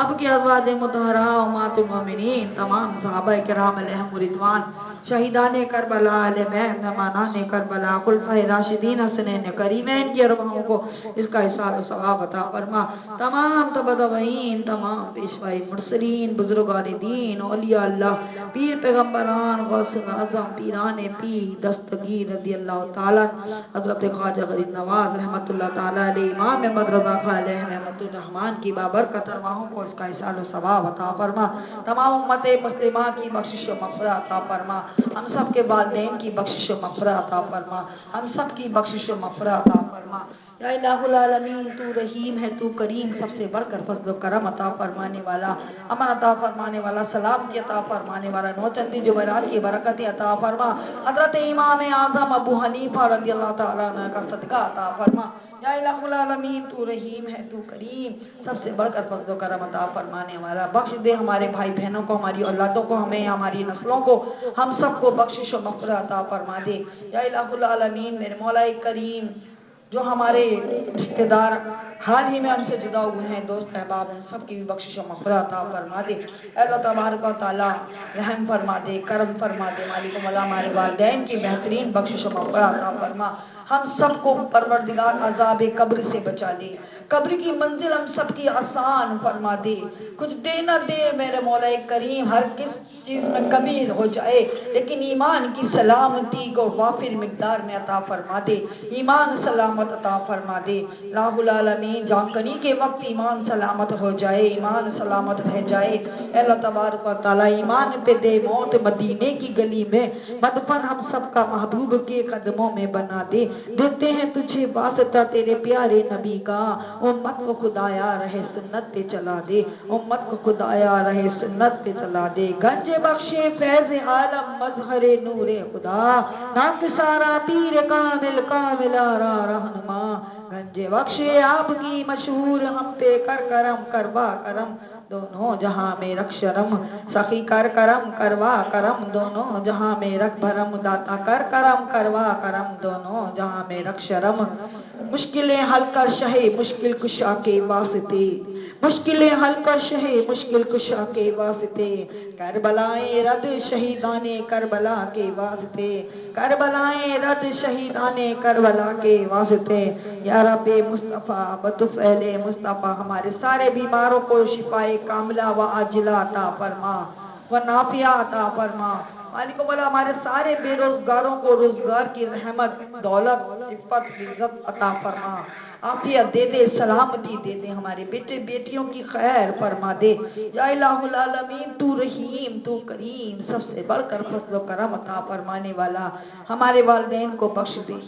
آپ کی ازواج مطہرہ امہات المومنین تمام صحابہ کرام علیہم رضوان شہیدان کربلا علیہ مہمانان کربلا خلفۂ راشدین حسنین کریمین کی ارواحوں کو اس کا احسان و ثواب عطا فرما تمام تبدوین تمام پیشوائی مرسلین بزرگان دین اولیاء اللہ پیر پیغمبران غوث اعظم پیران پیر دستگیر رضی اللہ تعالیٰ حضرت خواجہ غریب نواز رحمت اللہ تعالیٰ علیہ امام احمد رضا خان علیہ رحمت الرحمن کی بابرکت ارواحوں کو اس کا احسان و ثواب عطا فرما تمام امت مسلمہ کی بخشش و مغفرت عطا فرما ہم سب کے والدین کی بخشش و مغفرت عطا فرما ہم سب کی بخشش و مغفرت عطا فرما یا الہ العالمین تو رحیم ہے تو کریم سب سے بڑھ کر فضل و کرم عطا فرمانے والا امن عطا فرمانے والا سلامتی عطا فرمانے والا نوچندی جمعرات کی برکت عطا فرما حضرت امام اعظم ابو حنیفہ رضی اللہ تعالیٰ عنہ کا صدقہ عطا فرما یا الہ العالمین تو رحیم ہے تو کریم سب سے بڑھ کر فضل و کرم عطا فرمانے والا بخش دے ہمارے بھائی بہنوں کو ہماری اولادوں کو ہمیں ہماری نسلوں کو ہم سب کو بخشش و مغفرت عطا فرما دے یا الہ العالمین میرے مولا کریم جو ہمارے رشتہ دار حال ہی میں ہم سے جدا ہوئے ہیں دوست احباب ان سب کی بھی بخشش و مغفرت عطا فرما دے اللہ تبارک و تعالی رحم فرما دے کرم فرما دے مالک مولا ہمارے والدین کی بہترین بخشش و مغفرت عطا فرما ہم سب کو پروردگار عذاب قبر سے بچا لے قبر کی منزل ہم سب کی آسان فرما دے کچھ دے نہ دے میرے مولا کریم ہر کس چیز میں کمی ہو جائے لیکن ایمان کی سلامتی کو وافر مقدار میں عطا فرما دے ایمان سلامت عطا فرما دے لاہ العالمین جانکنی کے وقت ایمان سلامت ہو جائے ایمان سلامت رہ جائے اللہ تبارک و تعالی ایمان پہ دے موت مدینے کی گلی میں مدفن ہم سب کا محبوب کے قدموں میں بنا دے دیتے ہیں تجھے واسطہ تیرے پیارے نبی کا، امت کو خدایا رہے سنت پہ چلا دے، امت کو خدایا رہے سنت پہ چلا دے، گنج بخشے فیض عالم مظہر نور خدا، نام سارا پیر کامل کامل آرا رہنما، گنج بخشے آپ کی مشہور ہم پہ کر کرم کروا کرم، دونوں جہاں میں رکھ شرم، سخی کر کرم کروا کرم، دونوں جہاں میں رکھ بھرم، داتا کر کرم کروا کرم، دونوں جہاں میں رکھ شرم، مشکلیں حل کر شہے مشکل کشا کے واسطے، مشکلیں حل کر شہے مشکل کشا کے واسطے، کربلائیں رد شہیدان کربلا کے واسطے، کربلائیں رد شہیدان کربلا کے واسطے، یا رب مصطفیٰ بطفیل مصطفیٰ ہمارے سارے بیماروں کو شفائے کاملہ و عاجلہ عطا فرما و نافعہ عطا فرما، مالک مولا ہمارے سارے بے روزگاروں کو روزگار کی رحمت، دولت، عفت، عزت عطا فرما، عافیت دے دے، سلامتی دے دے، ہمارے بیٹے بیٹیوں کی خیر فرما دے، یا الہ العالمین تو رحیم تو کریم، سب سے بڑھ کر فضل و کرم عطا فرمانے والا، ہمارے والدین کو بخش دے،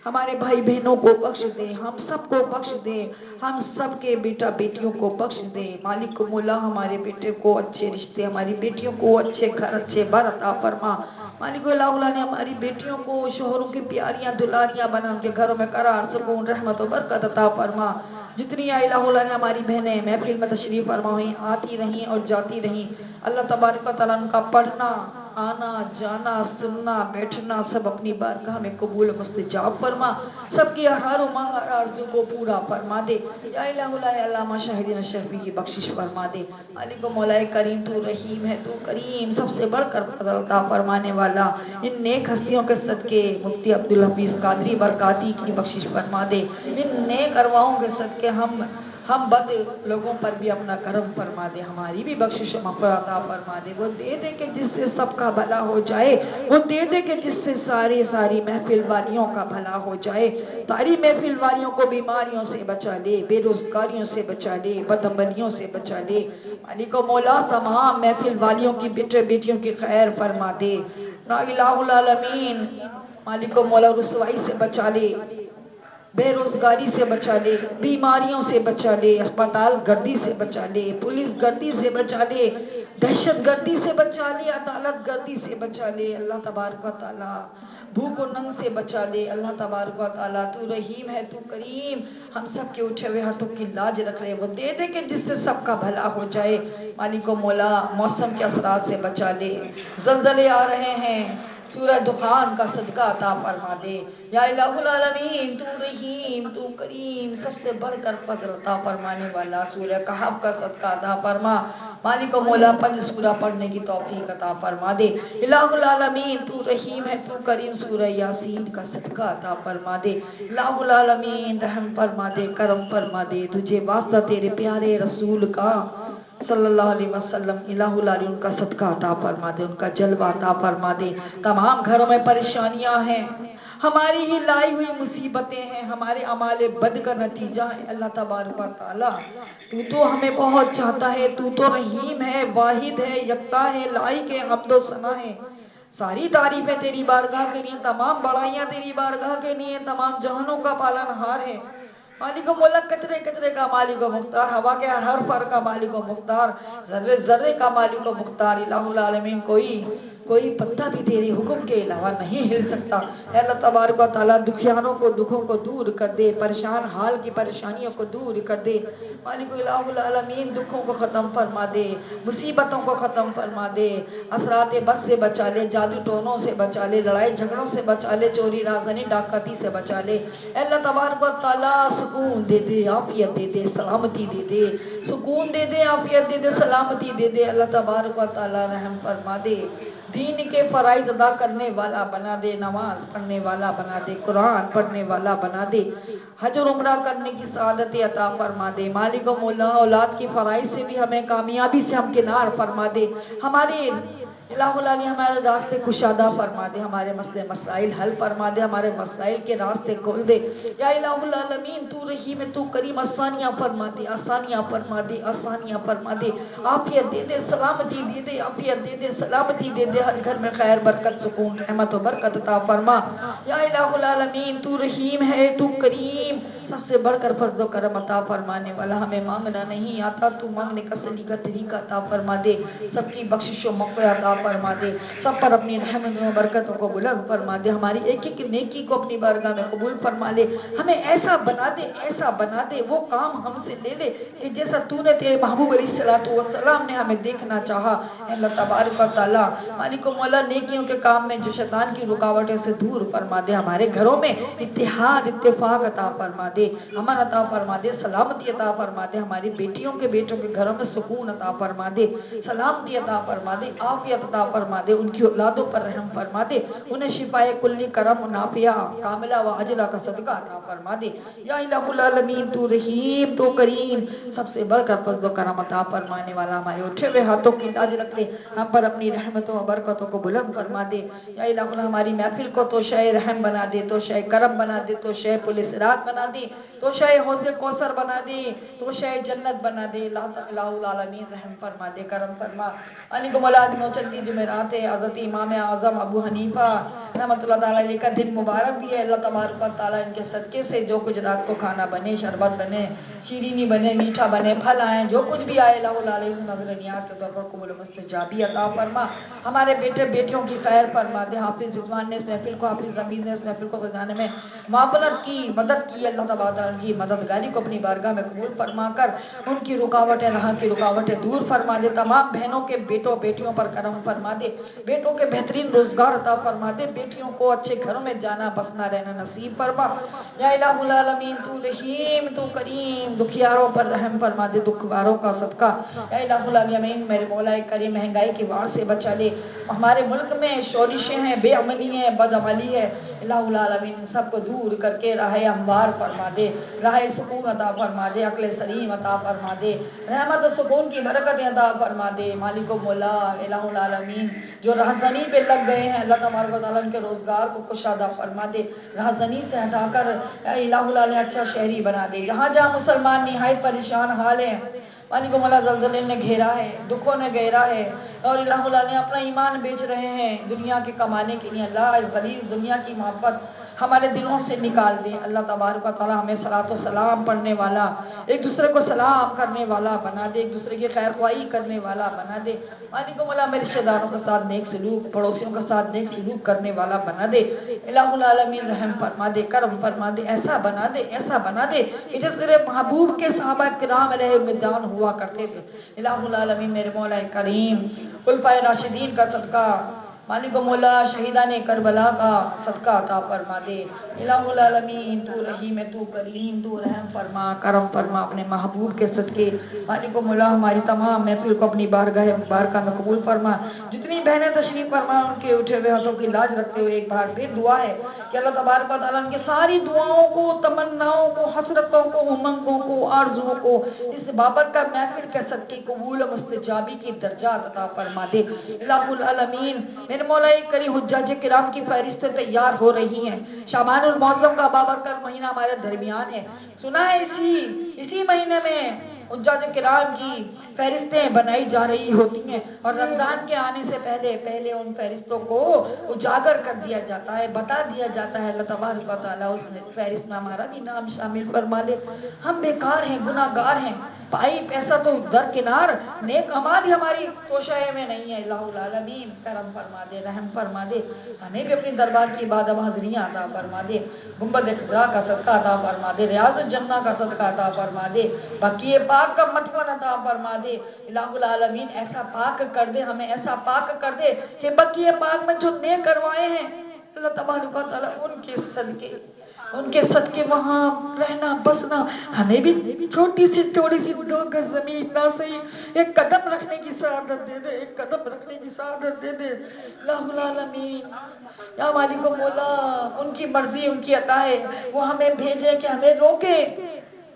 ہمارے بھائی بہنوں کو بخش دے، ہم سب کو بخش دے، ہم سب کے بیٹا بیٹیوں کو بخش دے، مالک مولا ہمارے بیٹے کو اچھے رشتے، ہماری بیٹیوں کو اچھے گھر اچھے بار عطا فرما، مالک اللہ نے ہماری بیٹیوں کو شوہروں کی پیاریاں دلاریاں بنا، ان کے گھروں میں قرار سکون رحمت و برکت عطا فرما، جتنی الہ اللہ نے ہماری بہنیں محفل میں تشریف فرما ہوئی آتی رہیں اور جاتی رہیں، اللہ تبارک و تعالیٰ ان کا پڑھنا آنا جانا سننا بیٹھنا سب اپنی بارگاہ میں قبول و مستجاب فرما، سب کی ہر امنگ ہر آرزو کو پورا فرما دے، یا الہ اللہ علامہ شاہدین الشرفی کی بخشش فرما دے، مالک و مولا کریم تو رحیم ہے تو کریم، سب سے بڑھ کر فضل عطا فرمانے والا، ان نیک ہستیوں کے صدقے مفتی عبدالحفیظ قادری برکاتی کی بخشش فرما دے، ان نیک ارواحوں کے صدقے ہم بد لوگوں پر بھی اپنا کرم فرما دے، ہماری بھی بخشش و مغفرت عطا فرما دے، وہ دے دے کہ جس سے سب کا بھلا ہو جائے، وہ دے دے کہ جس سے ساری محفل والیوں کا بھلا ہو جائے، ساری محفل والیوں کو بیماریوں سے بچا لے، بے روزگاریوں سے بچا لے، بدعملیوں سے بچا لے، مالک و مولا تمام محفل والیوں کی بیٹے بیٹیوں کی خیر فرما دے، لا الہ العالمین مالک و مولا رسوائی سے بچا لے، بے روزگاری سے بچا لے، بیماریوں سے بچا لے، اسپتال گردی سے بچا لے، پولیس گردی سے بچا لے، دہشت گردی سے بچا لے، عدالت گردی سے بچا لے، اللہ تبارک و تعالی بھوک و ننگ سے بچا لے، اللہ تبارک و تعالی تو رحیم ہے تو کریم، ہم سب کے اٹھے ہوئے ہاتھوں کی لاج رکھ لے، وہ دے دے کہ جس سے سب کا بھلا ہو جائے، مالک و مولا موسم کے اثرات سے بچا لے، زلزلے آ رہے ہیں، سورہ دخان کا صدقہ عطا فرما دے، یا الہ العالمین تو رحیم تو کریم، سب سے بڑھ کر فضل عطا فرمانے والا، سورہ کہف کا صدقہ عطا فرما، مالک و مولا 5 سورہ پڑھنے کی توفیق عطا فرما دے، الہ العالمین تو رحیم ہے تو کریم، سورہ یاسین کا صدقہ عطا فرما دے، الہ العالمین رحم فرما دے کرم فرما دے، تجھے واسطہ تیرے پیارے رسول کا صلی اللہ علیہ وسلم، الہ العالمین ان کا صدقہ عطا فرما دے، ان کا جلوہ عطا فرما دے، تمام گھروں میں پریشانیاں ہیں، ہماری ہی لائی ہوئی مصیبتیں ہیں، ہمارے اعمال بد کا نتیجہ ہے، اللہ تبارک و تعالی تو ہمیں بہت چاہتا ہے، تو رحیم ہے، واحد ہے، یکتا ہے، لائق ہے حمد و ثنا ہے، ساری تعریفیں تیری بارگاہ کے لیے، تمام بڑائیاں تیری بارگاہ کے لیے، تمام جہانوں کا پالنہار ہے، مالک و مولا قطرے قطرے کا مالک و مختار، ہوا کے ہر پر کا مالک و مختار، ذرے ذرے کا مالک و مختار، الہ العالمین کوئی پتہ بھی تیرے حکم کے علاوہ نہیں ہل سکتا، اے اللہ تبارک و تعالیٰ دکھیانوں کو دکھوں کو دور کر دے، پریشان حال کی پریشانیوں کو دور کر دے، مالک الہ العالمین دکھوں کو ختم فرما دے، مصیبتوں کو ختم فرما دے، اثرات بد سے بچا لے، جادو ٹونوں سے بچا لے، لڑائی جھگڑوں سے بچا لے، چوری رازنی ڈاکاتی سے بچا لے، اے اللہ تبارک و تعالیٰ سکون دے دے، عافیت دے دے، سلامتی دے دے، سکون دے دے، عافیت دے دے، سلامتی دے دے، اللہ تبارک و تعالیٰ رحم فرما دے، دین کے فرائض ادا کرنے والا بنا دے، نماز پڑھنے والا بنا دے، قرآن پڑھنے والا بنا دے، حج اور عمرہ کرنے کی سعادت عطا فرما دے، مالک و مولا اولاد کی فرائض سے بھی ہمیں کامیابی سے ہمکنار فرما دے، ہمارے الہ العالی ہمارے راستے کشادہ فرما دے، ہمارے مسئلے مسائل حل فرما دے، ہمارے مسائل کے راستے کھول دے یا الہ العالمین۔ تو رحیم تو کریم، آسانیاں فرما دے، آسانیاں فرما دے، آسانیاں فرما دے، عافیت دے دے، سلامتی دے دے، عافیت دے دے، سلامتی دے دے، ہر گھر میں خیر برکت سکون رحمت و برکت عطا فرما یا الہ العالمین۔ تو رحیم ہے، تو کریم، سب سے بڑھ کر فضل و کرم عطا فرمانے والا، ہمیں مانگنا نہیں آتا، تو مانگنے کا سلیقہ طریقہ عطا فرما دے، سب کی بخشش و مغفرت عطا فرما دے، سب پر اپنی رحمت و برکتوں کو بلند فرما دے، ہماری ایک ایک نیکی کو اپنی بارگاہ میں قبول فرما لے، ہمیں ایسا بنا دے، ایسا بنا دے، وہ کام ہم سے لے لے کہ جیسا تو نے تیرے محبوب علیہ السلام نے ہمیں دیکھنا چاہا۔ اے اللہ تبارک و تعالی، مالک و مولا، نیکیوں کے کام میں جو شیطان کی رکاوٹیں سے دور فرما دے، ہمارے گھروں میں اتحاد اتفاق عطا فرما دے، امن عطا فرما دے، سلامتی عطا فرما دے، ہماری بیٹیوں کے بیٹوں کے گھروں میں سکون عطا فرما دے، سلامتی عطا فرما دے، عافیت عطا فرما دے، ان کی اولادوں پر رحم فرما دے، انہیں شفائے کلی کرم نافعہ کاملہ و عاجلہ کا صدقہ عطا فرما دے یا الہ العالمین۔ تو رحیم، تو کریم، سب سے بڑھ کر فضل و کرم عطا فرمانے والا، ہمارے اٹھے ہوئے ہاتھوں کی لاج رکھ لے، ہم پر اپنی رحمتوں و برکتوں کو بلند فرما دے یا الہ العالمین۔ ہماری محفل کو تو شے رحم بنا دے، تو شے کرم بنا دے، تو شے پل صراط بنا دے، تو شے حوض کوثر بنا دے، تو شے جنت بنا دے، الہ العالمین رحم فرما دے، کرم فرما۔ مالک و مولا، چندی جمعرات ہے، حضرت امام اعظم ابو حنیفہ رحمۃ اللہ تعالیٰ علیہ کا دن مبارک بھی ہے، اللہ تبارک و تعالیٰ ان کے صدقے سے جو کچھ رات کو کھانا بنے، شربت بنے، شیرینی بنے، میٹھا بنے، پھل آئیں، جو کچھ بھی آئے، الہ العالمین نظر نیاز کے طور پر قبول و مستجابی عطا فرما، ہمارے بیٹے بیٹیوں کی خیر فرما دے۔ حافظ رضوان نے اس محفل کو، حافظ حمید نے اس محفل کو سجانے میں معاونت کی، مدد کی، اللہ تبارک و تعالیٰ کی مددگاری کو اپنی بارگاہ میں قبول فرما کر ان کی رکاوٹیں، راہ کی رکاوٹیں دور فرما دے، تمام بہنوں کے بیٹوں بیٹیوں پر کرم فرما دے، بیٹوں کے بہترین روزگار عطا فرما دے، بیٹیوں کو اچھے گھروں میں جانا بسنا رہنا نصیب فرما یا الہ العالمین۔ تو رحیم، تو کریم، دکھیاروں پر رحم فرما دے، دکھواروں کا صدقہ یا الہ العالمین۔ میرے مولا کریم، مہنگائی کی وار سے بچا لے، ہمارے ملک میں شورشیں ہیں، بے امنی ہے، بد عملی ہے، الہ العالمین سب کو دور کر کے راہ ہموار فرما دے، راہ سکون عطا فرما دے، عقل سلیم عطا فرما دے، رحمت و سکون کی برکتیں عطا فرما دے، مالک و مولا الہ العالمین۔ جو راہزنی پہ لگ گئے ہیں، اللہ تبارک و تعالیٰ ان کے روزگار کو کشادہ فرما دے، راہزنی سے ہٹا کر الہ العالمین اچھا شہری بنا دے، جہاں جہاں مسلمان نہایت پریشان حال ہیں، مالک و مولا زلزلے نے گھیرا ہے، دکھوں نے گھیرا ہے، اور الہ العالمین اپنا ایمان بیچ رہے ہیں دنیا کے کمانے کے لیے، اللہ اس غلیظ دنیا کی محبت ہمارے دلوں سے نکال دے، اللہ تبارک و تعالی ہمیں صلاۃ و سلام پڑھنے والا، ایک دوسرے کو سلام کرنے والا بنا دے، ایک دوسرے کی خیر خواہی کرنے والا بنا دے، مالک و مولا میرے رشتہ داروں کے ساتھ نیک سلوک، پڑوسیوں کے ساتھ نیک سلوک کرنے والا بنا دے، الہ العالمین رحم فرما دے، کرم فرما دے، ایسا بنا دے، ایسا بنا دے کہ جس تیرے محبوب کے صحابہ کرام علیہ الرضوان ہوا کرتے تھے، الہ العالمین میرے مولا کریم، خلفائے راشدین کا صدقہ، مالک و مولا شہیدان کربلا کا صدقہ عطا فرما دے، الہ العالمین تو رحیم ہے، تو کریم، تو رحم فرما، کرم فرما اپنے محبوب کے صدقے، مالک و مولا ہماری تمام محفل کو اپنی بارگاہ مبارکہ میں قبول فرما، جتنی بہنیں تشریف فرما ان کے اٹھے ہوئے ہاتھوں کی لاج رکھتے ہوئے ایک بار پھر دعا ہے کہ اللہ تبارک و تعالیٰ ان کی ساری دعاؤں کو، تمناؤں کو، حسرتوں کو، امنگوں کو، آرزوؤں کو اس بابرکت محفل کے صدقے قبول و مستجابی کی درجات عطا فرما دے، الہ العالمین میرے مولا کریم۔ حجاج کرام کی فہرستیں تیار ہو رہی ہیں، شعبان المعظم کا بابرکت مہینہ ہمارے درمیان ہے، سنا ہے اسی مہینے میں حجاج کرام کی فہرستیں بنائی جا رہی ہوتی ہیں، اور رمضان کے آنے سے پہلے ان فہرستوں کو اجاگر کر دیا جاتا ہے، بتا دیا جاتا ہے، اللہ تبارک و تعالیٰ اس فہرست میں ہمارا بھی نام شامل فرما لے، ہم بیکار ہیں، گناہ گار ہیں، پائی پیسہ تو درکنار، نیک اعمال ہی ہماری کوشش میں نہیں ہے، الہ العالمین کرم فرما دے، رحم فرما دے، ہمیں بھی اپنے دربار کی عبادت حاضریاں عطا فرما دے، گنبد خضرا کا صدقہ عطا فرما دے، ریاض الجنہ کا صدقہ عطا فرما دے، بقیہ پاک کا مدفن عطا فرما دے، الہ العالمین ایسا پاک کر دے، ہمیں ایسا پاک کر دے کہ بقیہ پاک میں جو نیک کروائے ہیں اللہ تبارک و تعالیٰ ان کے صدقے وہاں رہنا بسنا، ہمیں بھی چھوٹی سی تھوڑی سی 2 گز زمین نہ صحیح ایک قدم رکھنے کی سعادت دے دے، ایک قدم رکھنے کی سعادت دے دے، الہ العالمین یا مالک و مولا ان کی مرضی ان کی عطا ہے، وہ ہمیں بھیجے کہ ہمیں روکے،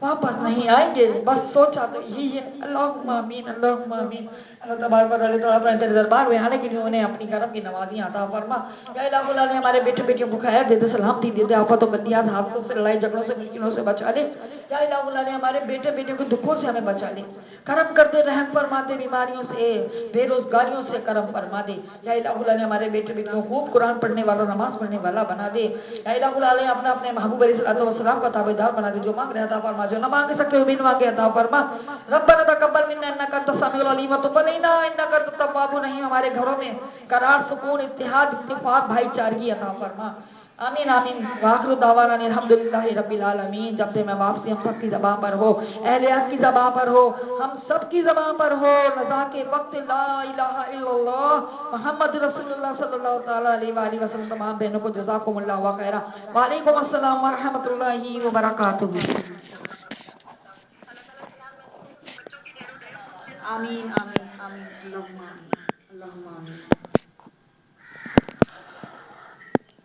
واپس نہیں آئیں گے. بس سوچا تو یہی ہے. اللہم آمین اللہم آمین. اللہ تبارک و تعالیٰ اپنے تیرے دربار میں آنے کے لیے انہیں اپنی کرم کی نوازیاں عطا فرما. یا الہ اللہ نے ہمارے بیٹے بیٹیوں کو خیر دے دے, سلامتی دے دے, آفت و بندیات حادثوں سے, لڑائی جھگڑوں سے, مشکلوں سے بچا لے. یا الہ اللہ نے ہمارے بیٹے بیٹیوں کے دکھوں سے ہمیں بچا لے. کرم کر دے, رحم فرما دے, بیماریوں سے, بے روزگاریوں سے کرم فرما دے. یا الہ اللہ نے ہمارے بیٹے بیٹیوں کو خوب قرآن پڑھنے والا, نماز پڑھنے والا بنا دے. یا الہ اللہ نے اپنے محبوب علیہ السلام کا تابعدار بنا دے. جو مانگ رہے عطا فرما, جو نہ مانگ سکے وہ بھی مانگے عطا فرما. ربنا تقبل منا انک انت السمیع العلیم وتب علینا انک انت التواب الرحیم. ہمارے گھروں میں قرار, سکون, اتحاد, اتفاق, بھائی چارگی عطا فرما. آمین آمین. وآخر دعوانا الحمدللہ رب العالمین. جب میں واپسی ہم سب کی زبان پر ہو, اہل حق کی زبان پر ہو, ہم سب کی زبان پر ہو, رضا کے وقت لا الہ الا اللہ محمد رسول اللہ صلی اللہ تعالی علیہ وآلہ وسلم. تمام بہنوں کو جزاکم اللہ خیرا. وعلیکم السلام ورحمۃ اللہ وبرکاتہ. آمین آمین آمین. اللہم آمین اللہم آمین.